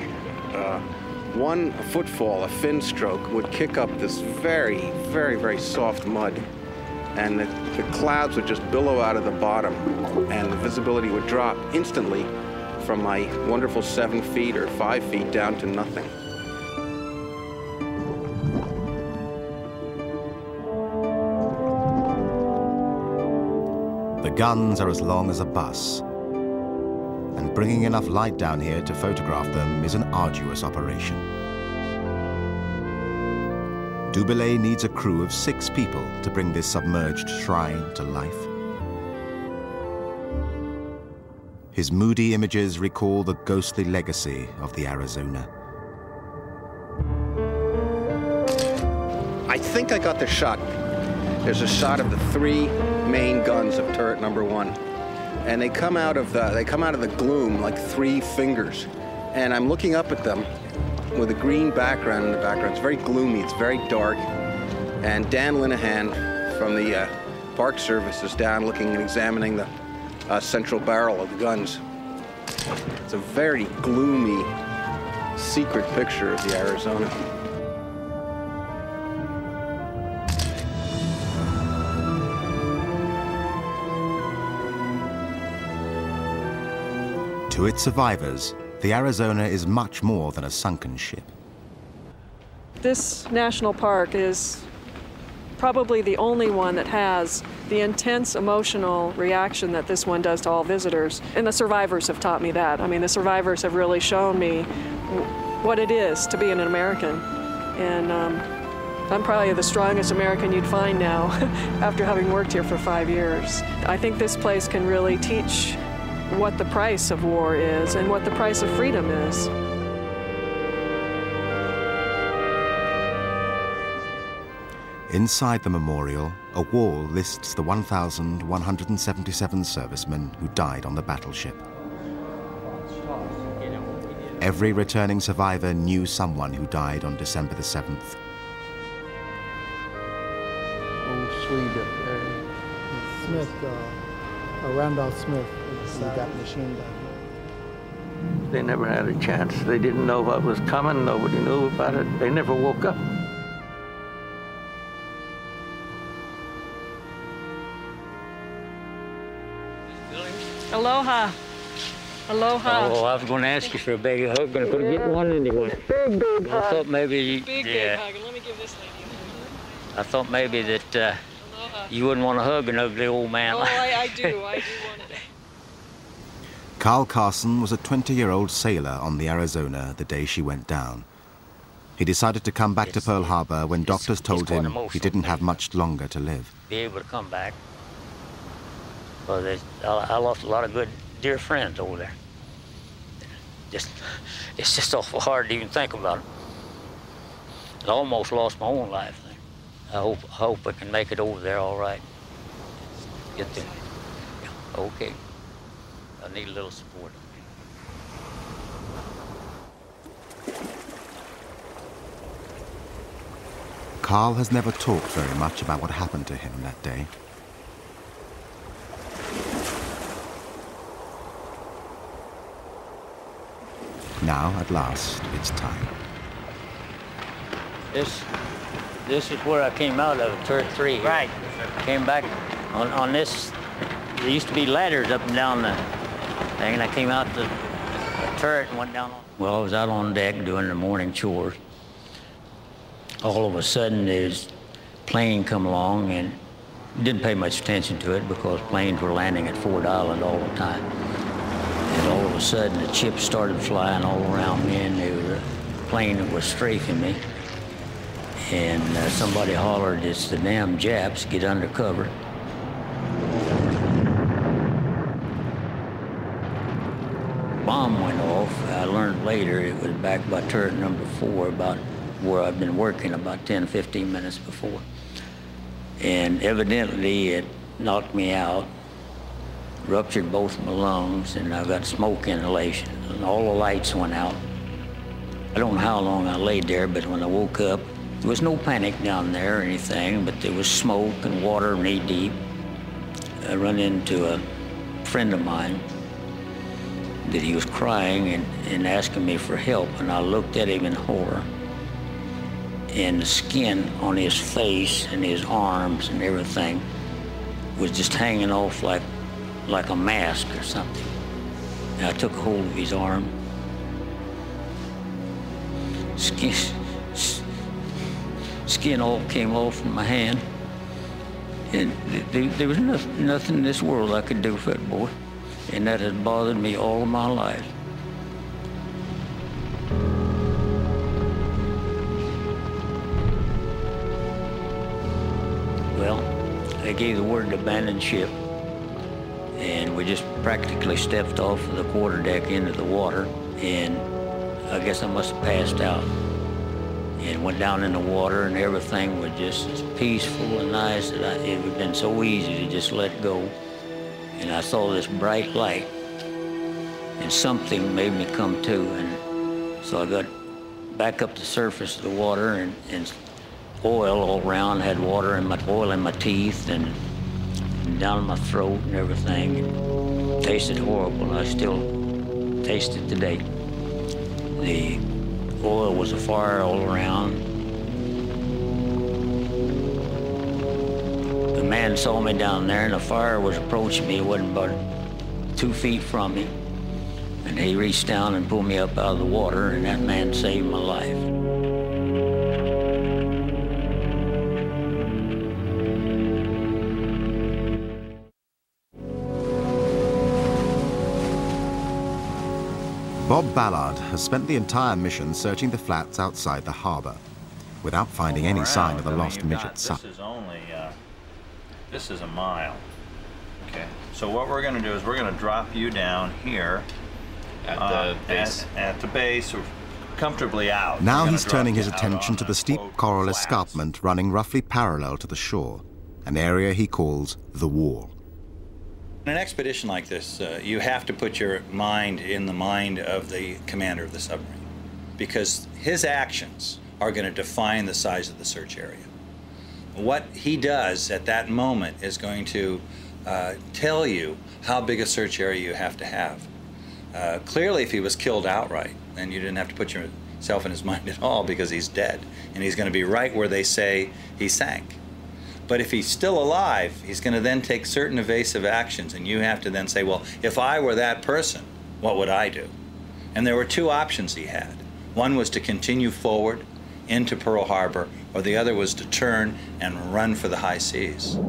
One footfall, a fin stroke, would kick up this very, very, very soft mud. And the clouds would just billow out of the bottom, and the visibility would drop instantly from my wonderful 7 feet or 5 feet down to nothing. The guns are as long as a bus, and bringing enough light down here to photograph them is an arduous operation. Duboulay needs a crew of 6 people to bring this submerged shrine to life. His moody images recall the ghostly legacy of the Arizona. I think I got the shot. There's a shot of the 3 main guns of turret number 1, and they come out of the gloom like 3 fingers. And I'm looking up at them with a green background in the background. It's very gloomy. It's very dark. And Dan Linehan from the Park Service is down looking and examining the central barrel of the guns. It's a very gloomy, secret picture of the Arizona. To its survivors, the Arizona is much more than a sunken ship. This national park is probably the only one that has the intense emotional reaction that this one does to all visitors. And the survivors have taught me that. I mean, the survivors have really shown me what it is to be an American. And I'm probably the strongest American you'd find now after having worked here for 5 years. I think this place can really teach what the price of war is and what the price of freedom is. Inside the memorial, a wall lists the 1,177 servicemen who died on the battleship. Every returning survivor knew someone who died on December the 7th. Old Swede up there. Smith, Randolph Smith, he got machine gun. They never had a chance. They didn't know what was coming. Nobody knew about it. They never woke up. Aloha. Aloha. Oh, I was going to ask you for a big hug, but I couldn't get one anyway. Big I thought maybe, big hug. Let me give this lady a hug. I thought maybe that you wouldn't want to hug an ugly old man. Oh, I do want it. Carl Carson was a 20-year-old sailor on the Arizona the day she went down. He decided to come back to Pearl Harbor when doctors told him he didn't have much longer to live. Be able to come back. Well, I lost a lot of good, dear friends over there. It's just awful hard to even think about it. I almost lost my own life. I hope I can make it over there all right. Get there. Yeah, okay. I need a little support. Carl has never talked very much about what happened to him that day. Now, at last, it's time. This is where I came out of, turret 3. Right. Came back on this. There used to be ladders up and down the thing, and I came out the turret and went down. Well, I was out on deck doing the morning chores. All of a sudden, this plane come along, and didn't pay much attention to it because planes were landing at Ford Island all the time. And all of a sudden, the chips started flying all around me, and there was a plane that was strafing me. And somebody hollered, "It's the damn Japs, get under cover." Bomb went off. I learned later it was back by turret number 4, about where I'd been working about 10, 15 minutes before. And evidently it knocked me out, ruptured both my lungs, and I got smoke inhalation, and all the lights went out. I don't know how long I laid there, but when I woke up, there was no panic down there or anything, but there was smoke and water knee-deep. I run into a friend of mine that he was crying and asking me for help, and I looked at him in horror. And the skin on his face and his arms and everything was just hanging off like a mask or something. And I took a hold of his arm. Skin all came off from my hand. And there was nothing in this world I could do for that boy. And that has bothered me all of my life. Well, they gave the word to abandon ship. And and we just practically stepped off of the quarterdeck into the water, and I guess I must have passed out. And went down in the water, and everything was just peaceful and nice. That it would have been so easy to just let go. And I saw this bright light, and something made me come to. And so I got back up the surface of the water, and oil all around. Had water and oil in my teeth and down my throat and everything. It tasted horrible. I still taste it today. The oil was afire all around. The man saw me down there, and the fire was approaching me. It wasn't about 2 feet from me. And he reached down and pulled me up out of the water, and that man saved my life. Bob Ballard has spent the entire mission searching the flats outside the harbor without finding any sign of the lost midget son. This is only, this is a mile. Okay, so what we're going to do is we're going to drop you down here at the base. At the base, comfortably out. Now he's turning his attention to the steep coral escarpment running roughly parallel to the shore, an area he calls the Wall. In an expedition like this, you have to put your mind in the mind of the commander of the submarine, because his actions are going to define the size of the search area. What he does at that moment is going to tell you how big a search area you have to have. Clearly, if he was killed outright, then you didn't have to put yourself in his mind at all, because he's dead, and he's going to be right where they say he sank. But if he's still alive, he's going to then take certain evasive actions, and you have to then say, well, if I were that person, what would I do? And there were two options he had. One was to continue forward into Pearl Harbor, or the other was to turn and run for the high seas.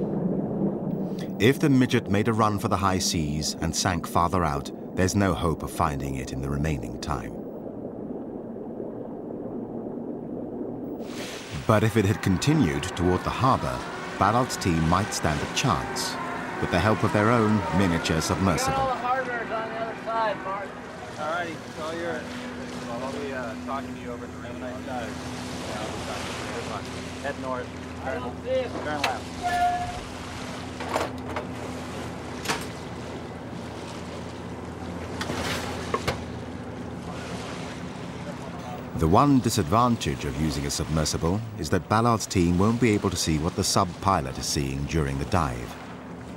If the midget made a run for the high seas and sank farther out, there's no hope of finding it in the remaining time. But if it had continued toward the harbor, Ballard's team might stand a chance with the help of their own miniature submersible. All the harbors on the other side, Mark. All righty, so you're. Well, I'll be talking to you over the rim night side. Good luck. Head north. Turn left. The one disadvantage of using a submersible is that Ballard's team won't be able to see what the sub-pilot is seeing during the dive.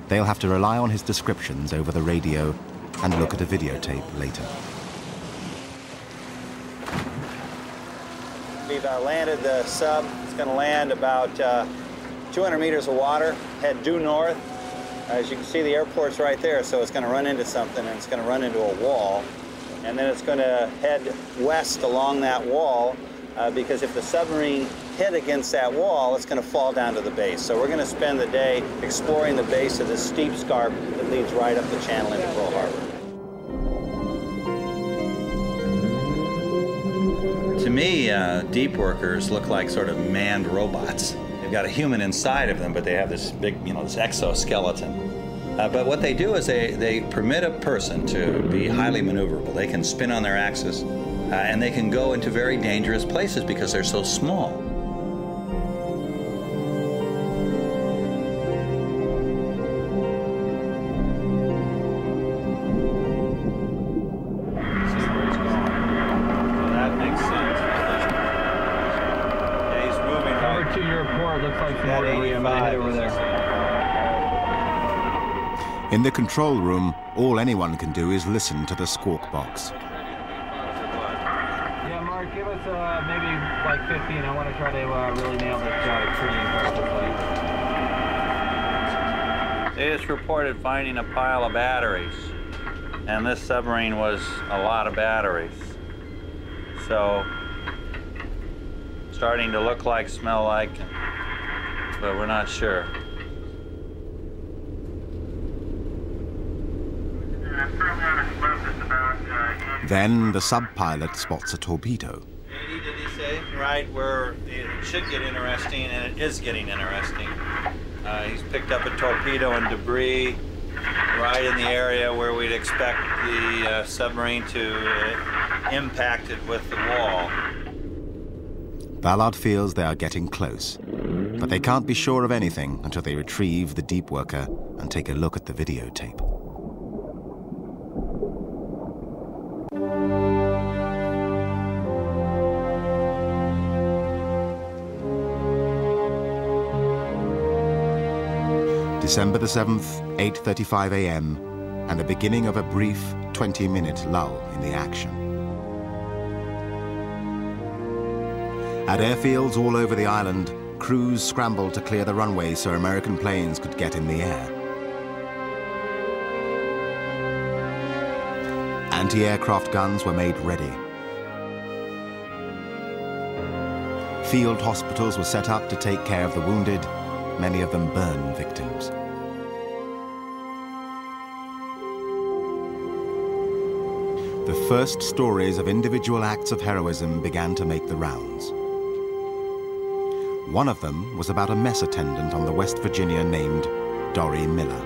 They'll have to rely on his descriptions over the radio and look at a videotape later. We've landed the sub. It's going to land about 200 meters of water, head due north. As you can see, the airport's right there, so it's going to run into something, and it's going to run into a wall. And then it's going to head west along that wall, because if the submarine hit against that wall, it's going to fall down to the base. So we're going to spend the day exploring the base of this steep scarp that leads right up the channel into Pearl Harbor. To me, deep workers look like sort of manned robots. They've got a human inside of them, but they have this big, this exoskeleton. But what they do is they permit a person to be highly maneuverable. They can spin on their axis, and they can go into very dangerous places because they're so small. That makes sense. Yeah, he's moving over to your port. Looks like that 85 over there. In the control room, all anyone can do is listen to the squawk box. Yeah, Mark, give us maybe like 15. I want to try to really nail this tree perfectly. They just reported finding a pile of batteries, and this submarine was a lot of batteries. So, starting to look like, smell like, but we're not sure. Then the sub-pilot spots a torpedo. Did he say? Right where it should get interesting, and it is getting interesting. He's picked up a torpedo and debris right in the area where we'd expect the submarine to impact it with the wall. Ballard feels they are getting close, but they can't be sure of anything until they retrieve the deep worker and take a look at the videotape. December the 7th, 8:35 a.m., and the beginning of a brief 20-minute lull in the action. At airfields all over the island, crews scrambled to clear the runway so American planes could get in the air. Anti-aircraft guns were made ready. Field hospitals were set up to take care of the wounded, many of them burn victims. The first stories of individual acts of heroism began to make the rounds. One of them was about a mess attendant on the West Virginia named Dory Miller.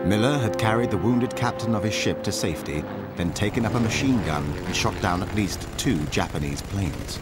Miller had carried the wounded captain of his ship to safety, then taken up a machine gun and shot down at least 2 Japanese planes.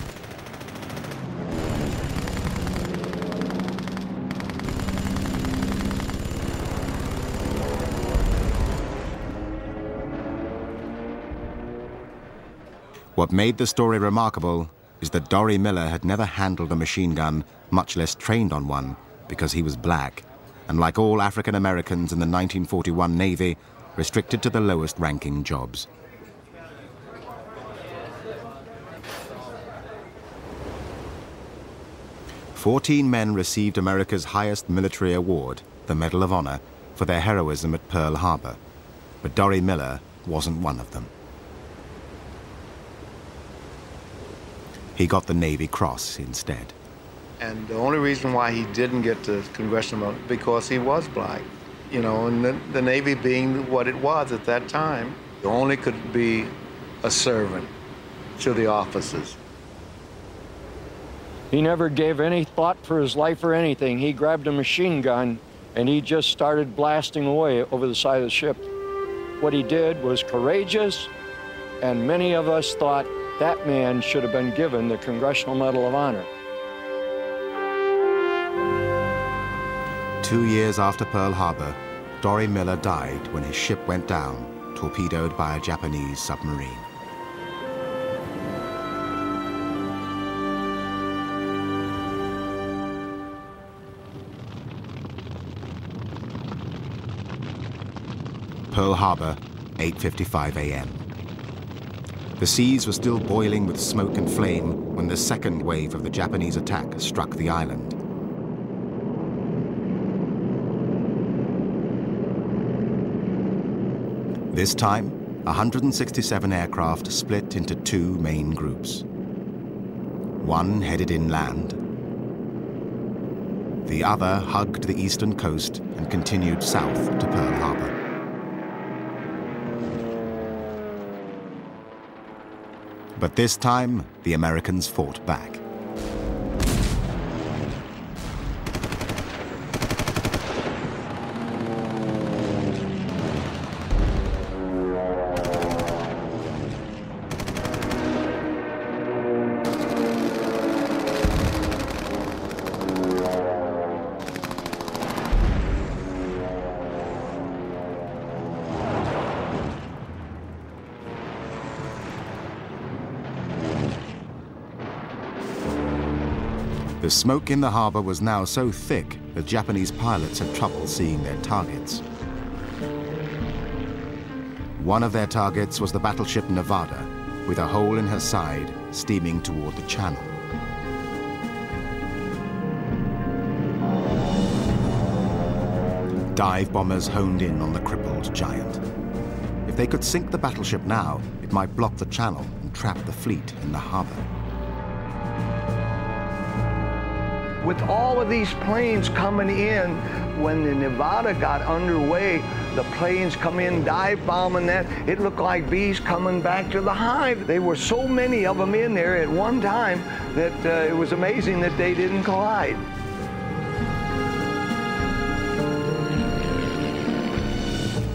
What made the story remarkable is that Dory Miller had never handled a machine gun, much less trained on one, because he was black, and like all African Americans in the 1941 Navy, restricted to the lowest ranking jobs. "14 men received America's highest military award, the Medal of Honor, for their heroism at Pearl Harbor, but Dory Miller wasn't one of them. He got the Navy Cross instead. And the only reason why he didn't get the Congressional Medal, because he was black. You know, and the Navy being what it was at that time, you only could be a servant to the officers. He never gave any thought for his life or anything. He grabbed a machine gun and he just started blasting away over the side of the ship. What he did was courageous, and many of us thought that man should have been given the Congressional Medal of Honor. 2 years after Pearl Harbor, Dory Miller died when his ship went down, torpedoed by a Japanese submarine. Pearl Harbor, 8:55 a.m. The seas were still boiling with smoke and flame when the second wave of the Japanese attack struck the island. This time, 167 aircraft split into 2 main groups. One headed inland. The other hugged the eastern coast and continued south to Pearl Harbor. But this time, the Americans fought back. The smoke in the harbor was now so thick that Japanese pilots had trouble seeing their targets. One of their targets was the battleship Nevada, with a hole in her side steaming toward the channel. Dive bombers honed in on the crippled giant. If they could sink the battleship now, it might block the channel and trap the fleet in the harbor. With all of these planes coming in, when the Nevada got underway, the planes come in dive bombing that. It looked like bees coming back to the hive. There were so many of them in there at one time that it was amazing that they didn't collide.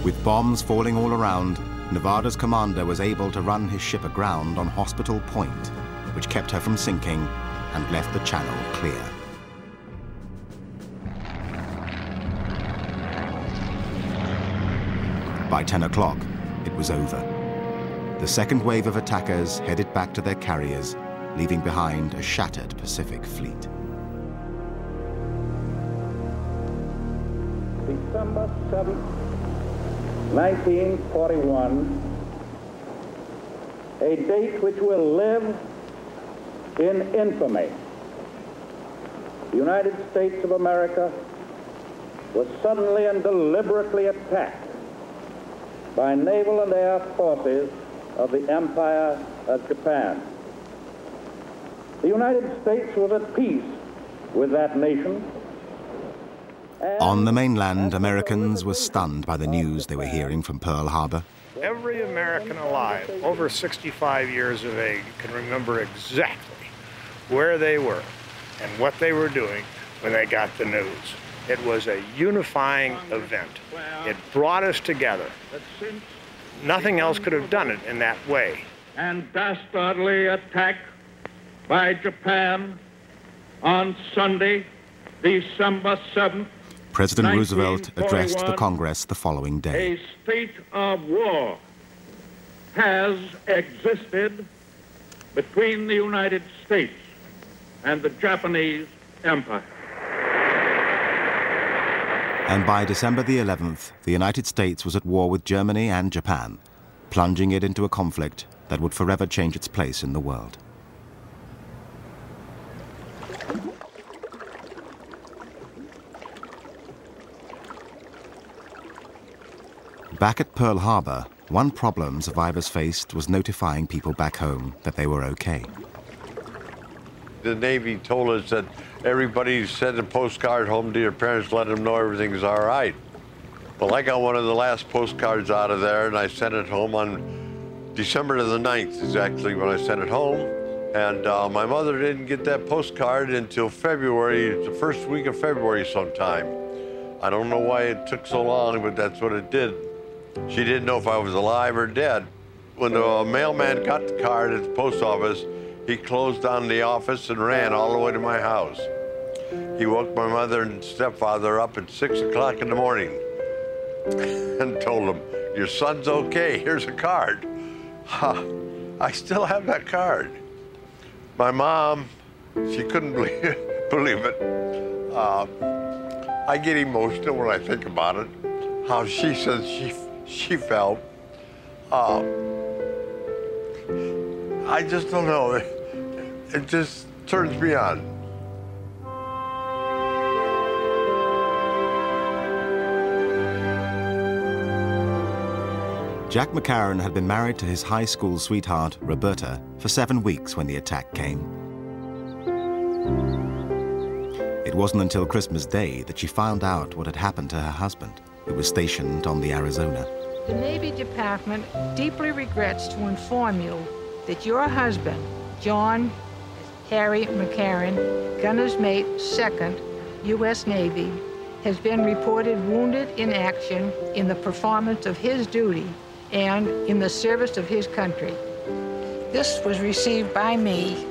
With bombs falling all around, Nevada's commander was able to run his ship aground on Hospital Point, which kept her from sinking and left the channel clear. By 10 o'clock, it was over. The second wave of attackers headed back to their carriers, leaving behind a shattered Pacific fleet. December 7th, 1941, a date which will live in infamy. The United States of America was suddenly and deliberately attacked by naval and air forces of the Empire of Japan. The United States was at peace with that nation. On the mainland, Americans were stunned by the news they were hearing from Pearl Harbor. Every American alive over 65 years of age can remember exactly where they were and what they were doing when they got the news. It was a unifying event. It brought us together. Nothing else could have done it in that way. And dastardly attack by Japan on Sunday, December 7th, President Roosevelt addressed the Congress the following day. A state of war has existed between the United States and the Japanese Empire. And by December the 11th, the United States was at war with Germany and Japan, plunging it into a conflict that would forever change its place in the world. Back at Pearl Harbor, one problem survivors faced was notifying people back home that they were okay. The Navy told us that everybody send a postcard home to your parents, let them know everything's all right. Well, I got one of the last postcards out of there, and I sent it home on December the 9th, exactly when I sent it home. And my mother didn't get that postcard until February, the first week of February sometime. I don't know why it took so long, but that's what it did. She didn't know if I was alive or dead. When the mailman got the card at the post office, he closed down the office and ran all the way to my house. He woke my mother and stepfather up at 6 o'clock in the morning and told them, "Your son's okay, here's a card." I still have that card. My mom, she couldn't believe it. I get emotional when I think about it, how she says she felt. I just don't know. It just turns me on. Jack McCarran had been married to his high school sweetheart, Roberta, for 7 weeks when the attack came. It wasn't until Christmas Day that she found out what had happened to her husband, who was stationed on the Arizona. The Navy Department deeply regrets to inform you that your husband, John Harry McCarran, gunner's mate, 2nd, U.S. Navy, has been reported wounded in action in the performance of his duty and in the service of his country. This was received by me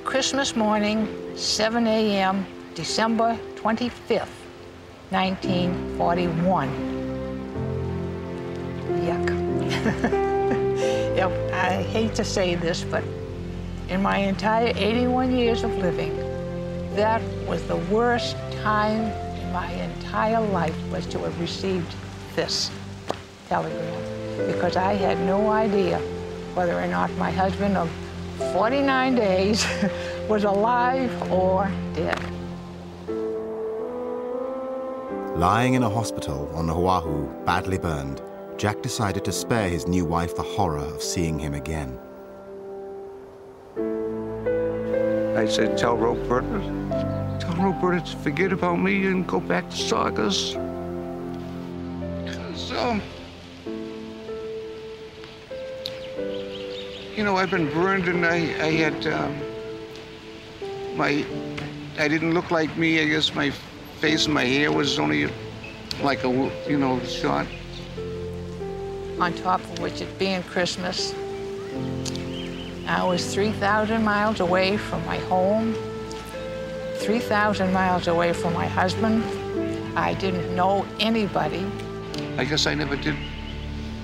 Christmas morning, 7 a.m., December 25th, 1941. Yuck. Yep, I hate to say this, but in my entire 81 years of living, that was the worst time in my entire life, was to have received this telegram, because I had no idea whether or not my husband of 49 days was alive or dead. Lying in a hospital on Oahu, badly burned, Jack decided to spare his new wife the horror of seeing him again. I said, tell Roberta to forget about me and go back to Saugus. Because, you know, I've been burned, and I had, I didn't look like me. I guess my face and my hair was only like a, you know, shot. on top of which it being Christmas. I was 3,000 miles away from my home, 3,000 miles away from my husband. I didn't know anybody. I guess I never did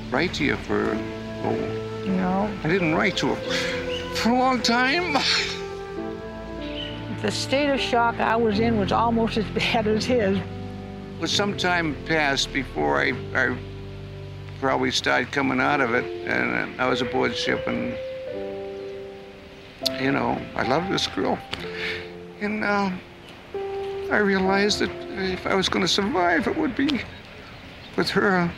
write to you for, No. I didn't write to her for a long time. The state of shock I was in was almost as bad as his. Well, some time passed before I probably started coming out of it, and I was aboard ship, and you know, I loved this girl, and I realized that if I was going to survive, it would be with her.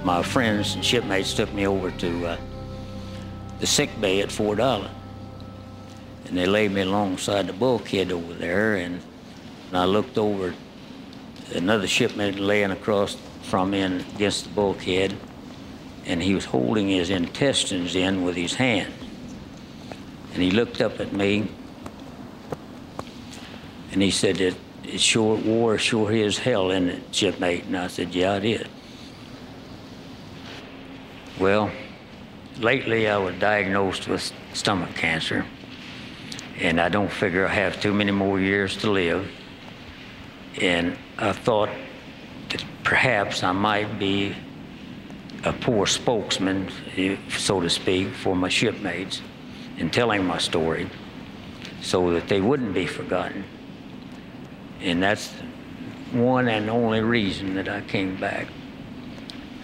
My friends and shipmates took me over to the sick bay at Fort Island. And they laid me alongside the bulkhead over there, and I looked over at another shipmate laying across from me against the bulkhead, and he was holding his intestines in with his hand. And he looked up at me, and he said, war sure is hell, isn't it, shipmate? And I said, yeah, it is. Well, lately I was diagnosed with stomach cancer, and I don't figure I have too many more years to live. And I thought that perhaps I might be a poor spokesman, so to speak, for my shipmates in telling my story so that they wouldn't be forgotten. And that's one and only reason that I came back.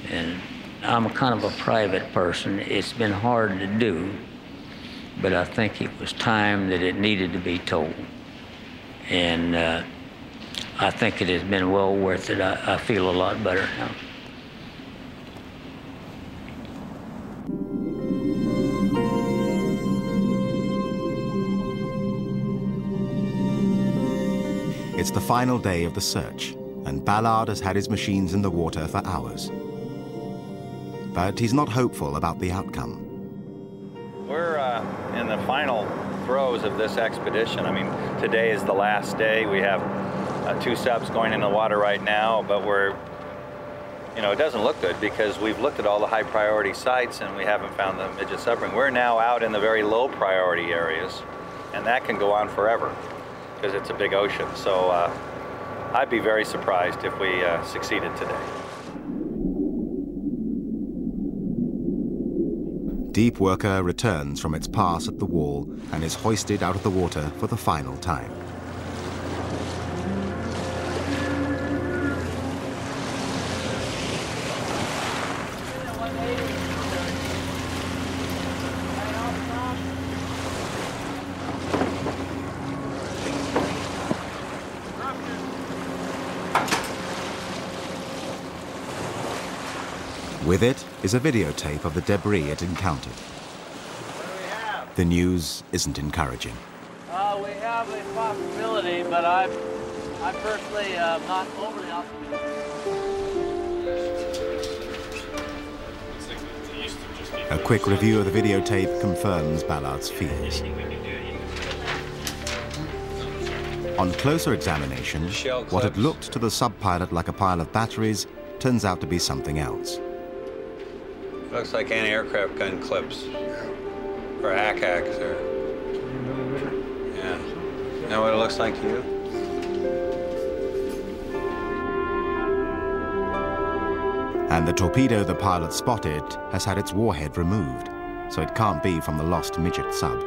And I'm kind of a private person. It's been hard to do, but I think it was time that it needed to be told. And I think it has been well worth it. I feel a lot better now. It's the final day of the search, and Ballard has had his machines in the water for hours. But he's not hopeful about the outcome. We're in the final throes of this expedition. I mean, today is the last day. We have 2 subs going in the water right now, but it doesn't look good because we've looked at all the high priority sites and we haven't found the midget submarine. We're now out in the very low priority areas, and that can go on forever because it's a big ocean. So I'd be very surprised if we succeeded today. Deep Worker returns from its pass at the wall and is hoisted out of the water for the final time. With it is a videotape of the debris it encountered. The news isn't encouraging. We have a possibility, but I personally am not overly optimistic. A quick review of the videotape confirms Ballard's fears. On closer examination, what had looked to the sub-pilot like a pile of batteries turns out to be something else. Looks like anti-aircraft gun clips, or ACACs, or yeah. You know what it looks like to you? And the torpedo the pilot spotted has had its warhead removed, so it can't be from the lost midget sub.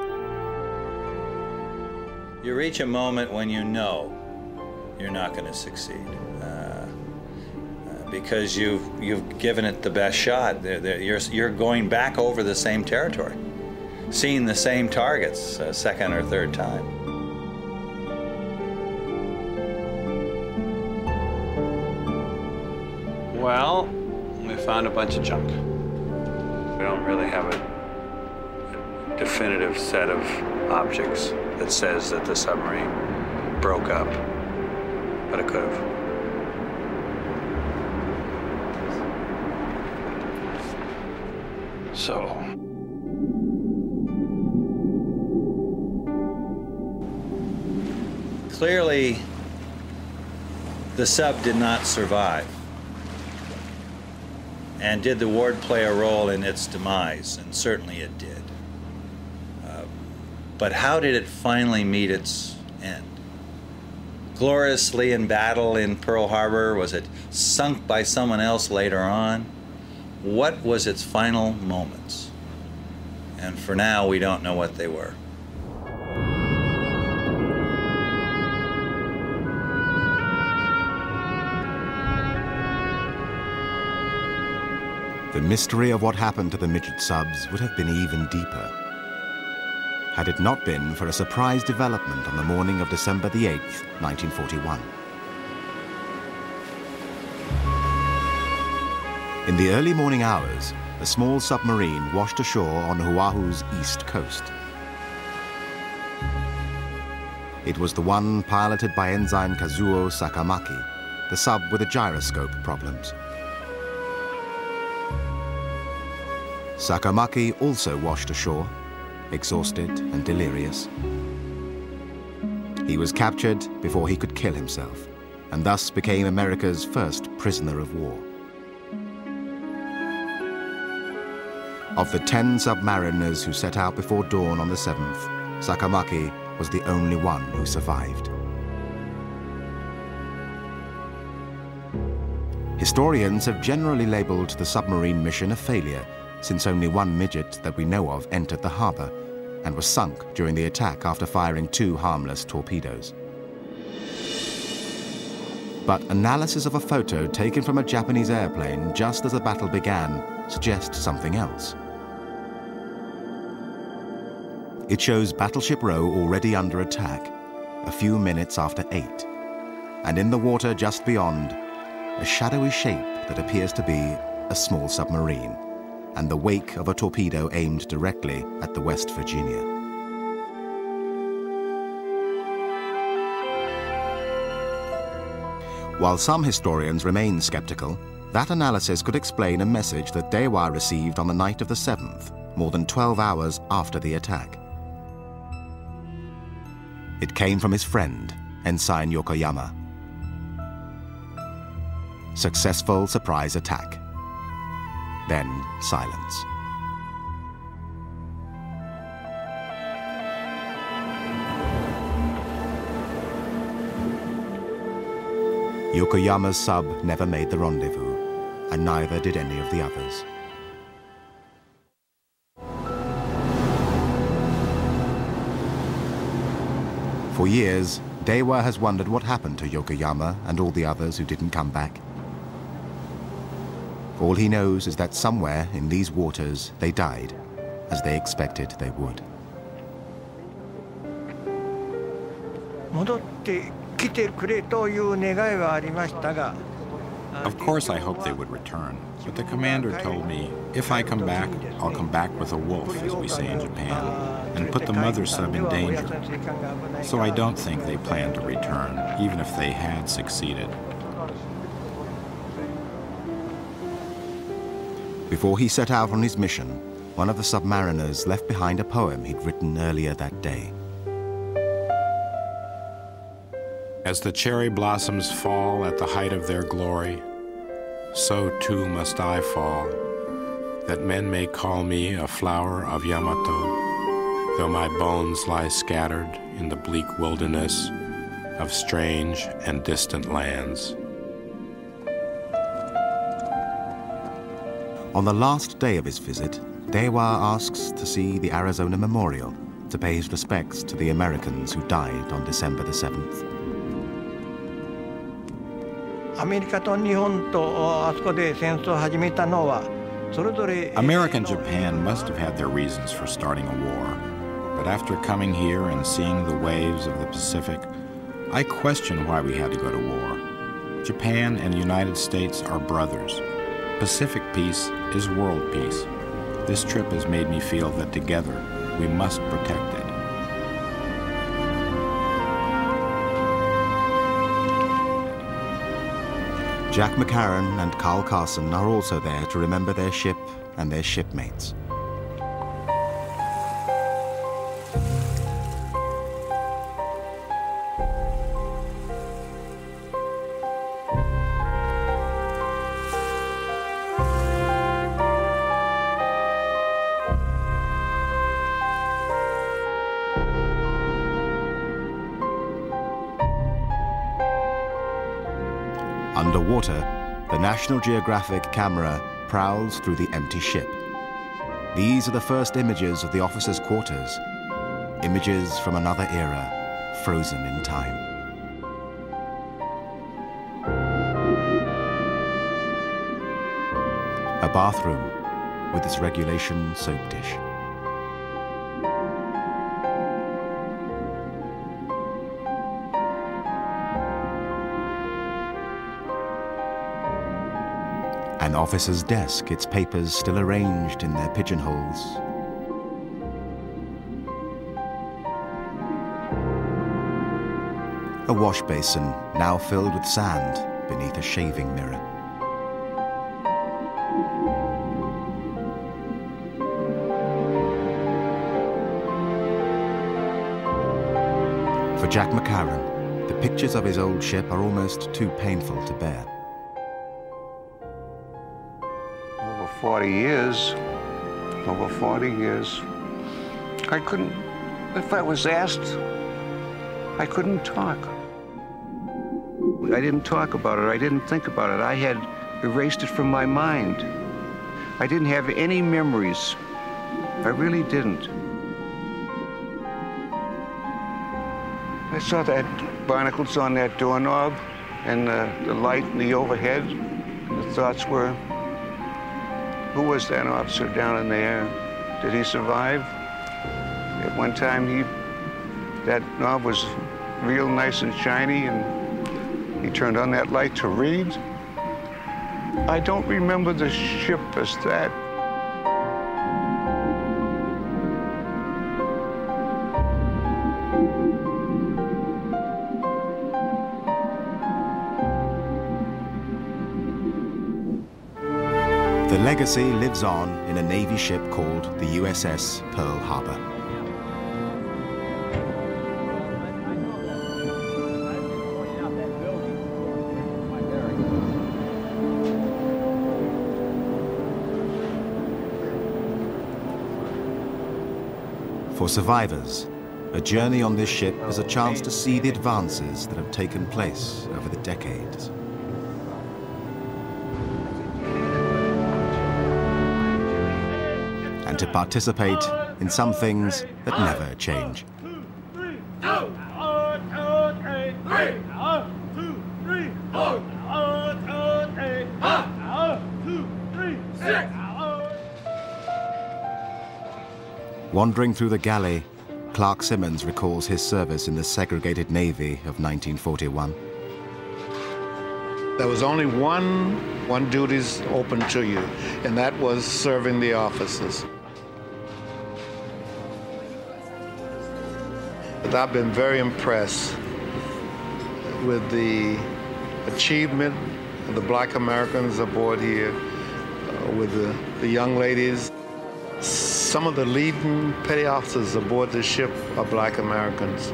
You reach a moment when you know you're not going to succeed. Because you've given it the best shot. You're going back over the same territory, seeing the same targets a second or third time. Well, we found a bunch of junk. We don't really have a definitive set of objects that says that the submarine broke up, but it could have. So, clearly the sub did not survive. And did the Ward play a role in its demise? And certainly it did. But how did it finally meet its end? Gloriously in battle in Pearl Harbor? Was it sunk by someone else later on? What was its final moments? And for now, we don't know what they were. The mystery of what happened to the midget subs would have been even deeper had it not been for a surprise development on the morning of December the 8th, 1941. In the early morning hours, a small submarine washed ashore on Oahu's east coast. It was the one piloted by Ensign Kazuo Sakamaki, the sub with the gyroscope problems. Sakamaki also washed ashore, exhausted and delirious. He was captured before he could kill himself, and thus became America's first prisoner of war. Of the 10 submariners who set out before dawn on the 7th, Sakamaki was the only one who survived. Historians have generally labeled the submarine mission a failure, since only one midget that we know of entered the harbor and was sunk during the attack after firing 2 harmless torpedoes. But analysis of a photo taken from a Japanese airplane just as the battle began suggests something else. It shows Battleship Row already under attack, a few minutes after 8, and in the water just beyond, a shadowy shape that appears to be a small submarine, and the wake of a torpedo aimed directly at the West Virginia. While some historians remain skeptical, that analysis could explain a message that Dewa received on the night of the 7th, more than 12 hours after the attack. It came from his friend, Ensign Yokoyama. Successful surprise attack. Then silence. Yokoyama's sub never made the rendezvous, and neither did any of the others. For years, Dewa has wondered what happened to Yokoyama and all the others who didn't come back. All he knows is that somewhere in these waters they died, as they expected they would. Of course I hoped they would return, but the commander told me, if I come back, I'll come back with a wolf, as we say in Japan, and put the mother sub in danger. So I don't think they plan to return, even if they had succeeded. Before he set out on his mission, one of the submariners left behind a poem he'd written earlier that day. As the cherry blossoms fall at the height of their glory, so too must I fall, that men may call me a flower of Yamato, though my bones lie scattered in the bleak wilderness of strange and distant lands. On the last day of his visit, Dewa asks to see the Arizona Memorial to pay his respects to the Americans who died on December the 7th. America and Japan must have had their reasons for starting a war, but after coming here and seeing the waves of the Pacific, I question why we had to go to war. Japan and the United States are brothers. Pacific peace is world peace. This trip has made me feel that together we must protect it. Jack McCarran and Carl Carson are also there to remember their ship and their shipmates. Underwater, the National Geographic camera prowls through the empty ship. These are the first images of the officers' quarters, images from another era, frozen in time. A bathroom with its regulation soap dish. An officer's desk, its papers still arranged in their pigeonholes. A wash basin now filled with sand beneath a shaving mirror. For Jack McCarran, the pictures of his old ship are almost too painful to bear. 40 years, over 40 years, I couldn't, if I was asked, I couldn't talk. I didn't talk about it, I didn't think about it. I had erased it from my mind. I didn't have any memories. I really didn't. I saw that barnacles on that doorknob and the light in the overhead. And the thoughts were, who was that officer down in there? Did he survive? At one time, that knob was real nice and shiny, and he turned on that light to read. I don't remember the ship as that. The legacy lives on in a Navy ship called the USS Pearl Harbor. For survivors, a journey on this ship is a chance to see the advances that have taken place over the decades. And to participate in some things that never change. Wandering through the galley, Clark Simmons recalls his service in the segregated Navy of 1941. There was only one duties open to you, and that was serving the officers. But I've been very impressed with the achievement of the Black Americans aboard here, with the young ladies. Some of the leading petty officers aboard this ship are Black Americans.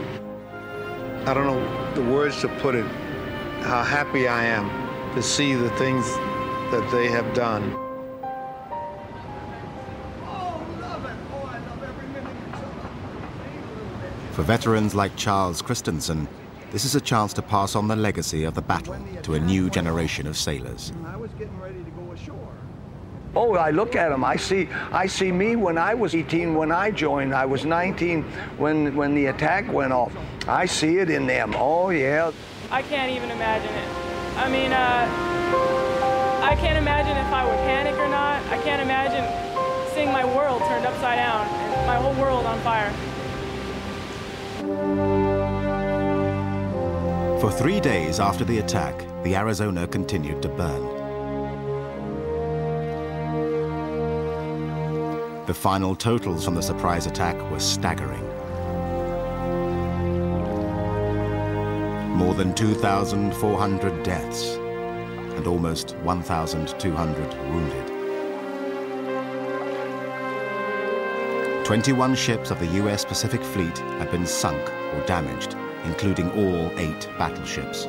I don't know the words to put it, how happy I am to see the things that they have done. For veterans like Charles Christensen, this is a chance to pass on the legacy of the battle to a new generation of sailors. I was getting ready to go ashore. Oh, I look at them. I see me when I was 18 when I joined. I was 19 when the attack went off. I see it in them. Oh, yeah. I can't even imagine it. I mean, I can't imagine if I would panic or not. I can't imagine seeing my world turned upside down and my whole world on fire. For 3 days after the attack, the Arizona continued to burn. The final totals from the surprise attack were staggering. More than 2,400 deaths and almost 1,200 wounded. 21 ships of the US Pacific Fleet had been sunk or damaged, including all 8 battleships.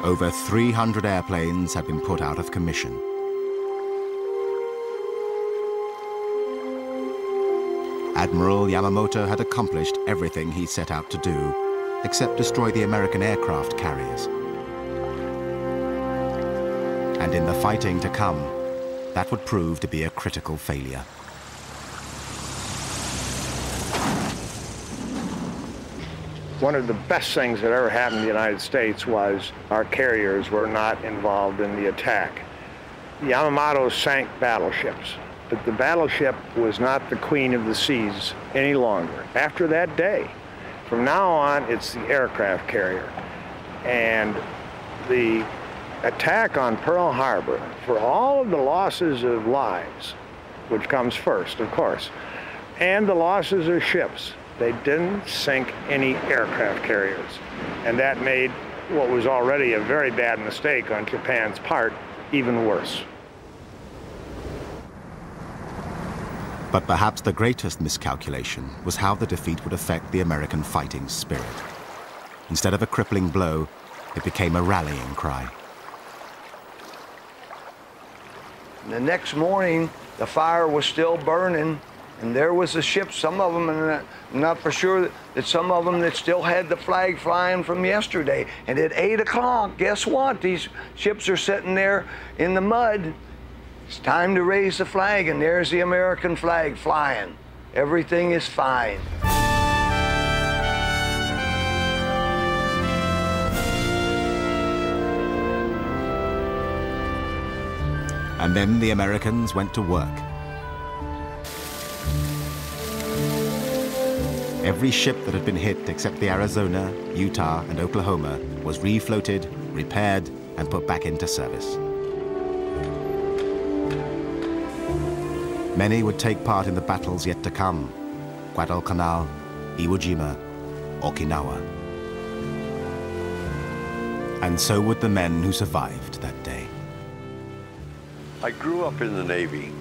Over 300 airplanes had been put out of commission. Admiral Yamamoto had accomplished everything he set out to do, except destroy the American aircraft carriers. And in the fighting to come, that would prove to be a critical failure. One of the best things that ever happened in the United States was our carriers were not involved in the attack. Yamamoto sank battleships, but the battleship was not the queen of the seas any longer. After that day, from now on, it's the aircraft carrier. And the attack on Pearl Harbor, for all of the losses of lives, which comes first, of course, and the losses of ships, they didn't sink any aircraft carriers. And that made what was already a very bad mistake on Japan's part even worse. But perhaps the greatest miscalculation was how the defeat would affect the American fighting spirit. Instead of a crippling blow, it became a rallying cry. The next morning, the fire was still burning, and there was a ship, some of them, and I'm not for sure that some of them that still had the flag flying from yesterday. And at 8 o'clock, guess what? These ships are sitting there in the mud. It's time to raise the flag, and there's the American flag flying. Everything is fine. And then the Americans went to work. Every ship that had been hit except the Arizona, Utah, and Oklahoma was refloated, repaired, and put back into service. Many would take part in the battles yet to come: Guadalcanal, Iwo Jima, Okinawa. And so would the men who survived that day. I grew up in the Navy.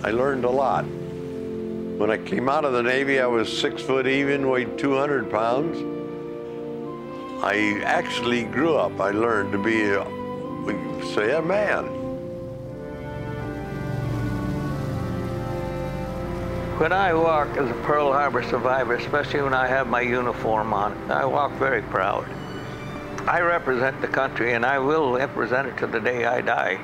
I learned a lot. When I came out of the Navy, I was 6 foot even, weighed 200 pounds. I actually grew up. I learned to be, a man. When I walk as a Pearl Harbor survivor, especially when I have my uniform on, I walk very proud. I represent the country, and I will represent it to the day I die.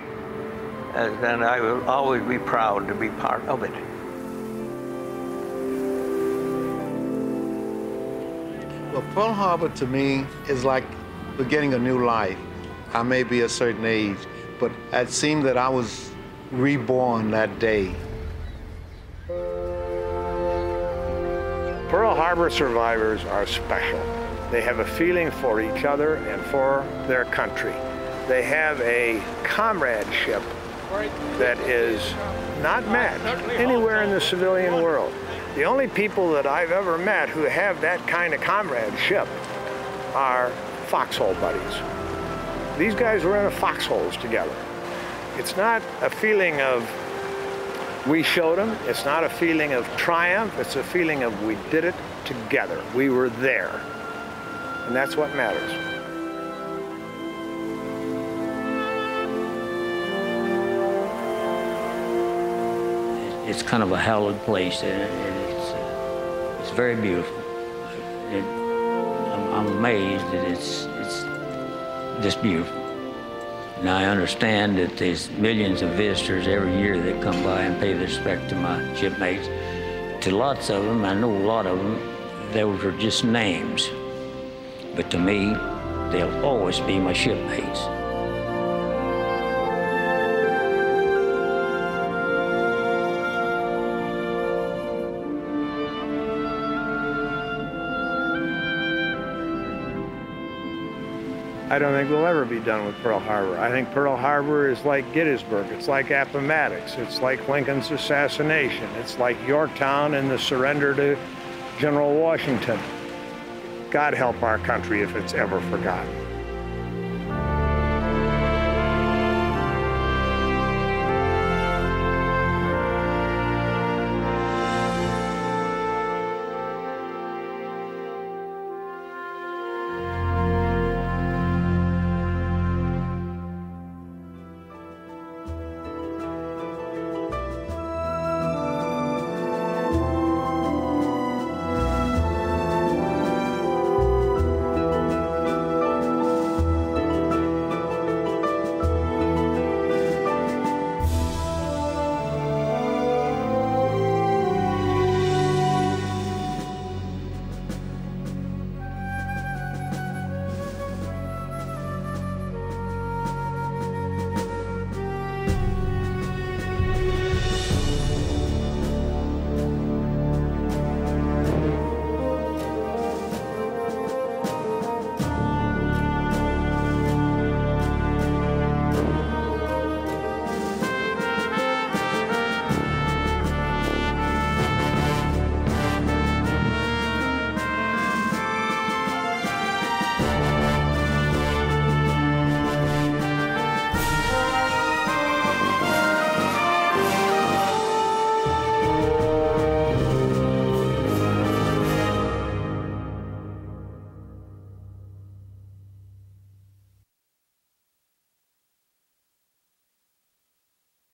And I will always be proud to be part of it. Well, Pearl Harbor to me is like beginning a new life. I may be a certain age, but it seemed that I was reborn that day. Pearl Harbor survivors are special. They have a feeling for each other and for their country. They have a comradeship that is not matched anywhere in the civilian world. The only people that I've ever met who have that kind of comradeship are foxhole buddies. These guys were in the foxholes together. It's not a feeling of we showed them. It's not a feeling of triumph. It's a feeling of we did it together. We were there. And that's what matters. It's kind of a hallowed place, and it's very beautiful. I'm amazed that it's this beautiful. And I understand that there's millions of visitors every year that come by and pay their respect to my shipmates. To lots of them, I know a lot of them, those are just names. But to me, they'll always be my shipmates. I don't think we'll ever be done with Pearl Harbor. I think Pearl Harbor is like Gettysburg. It's like Appomattox. It's like Lincoln's assassination. It's like Yorktown and the surrender to General Washington. God help our country if it's ever forgotten.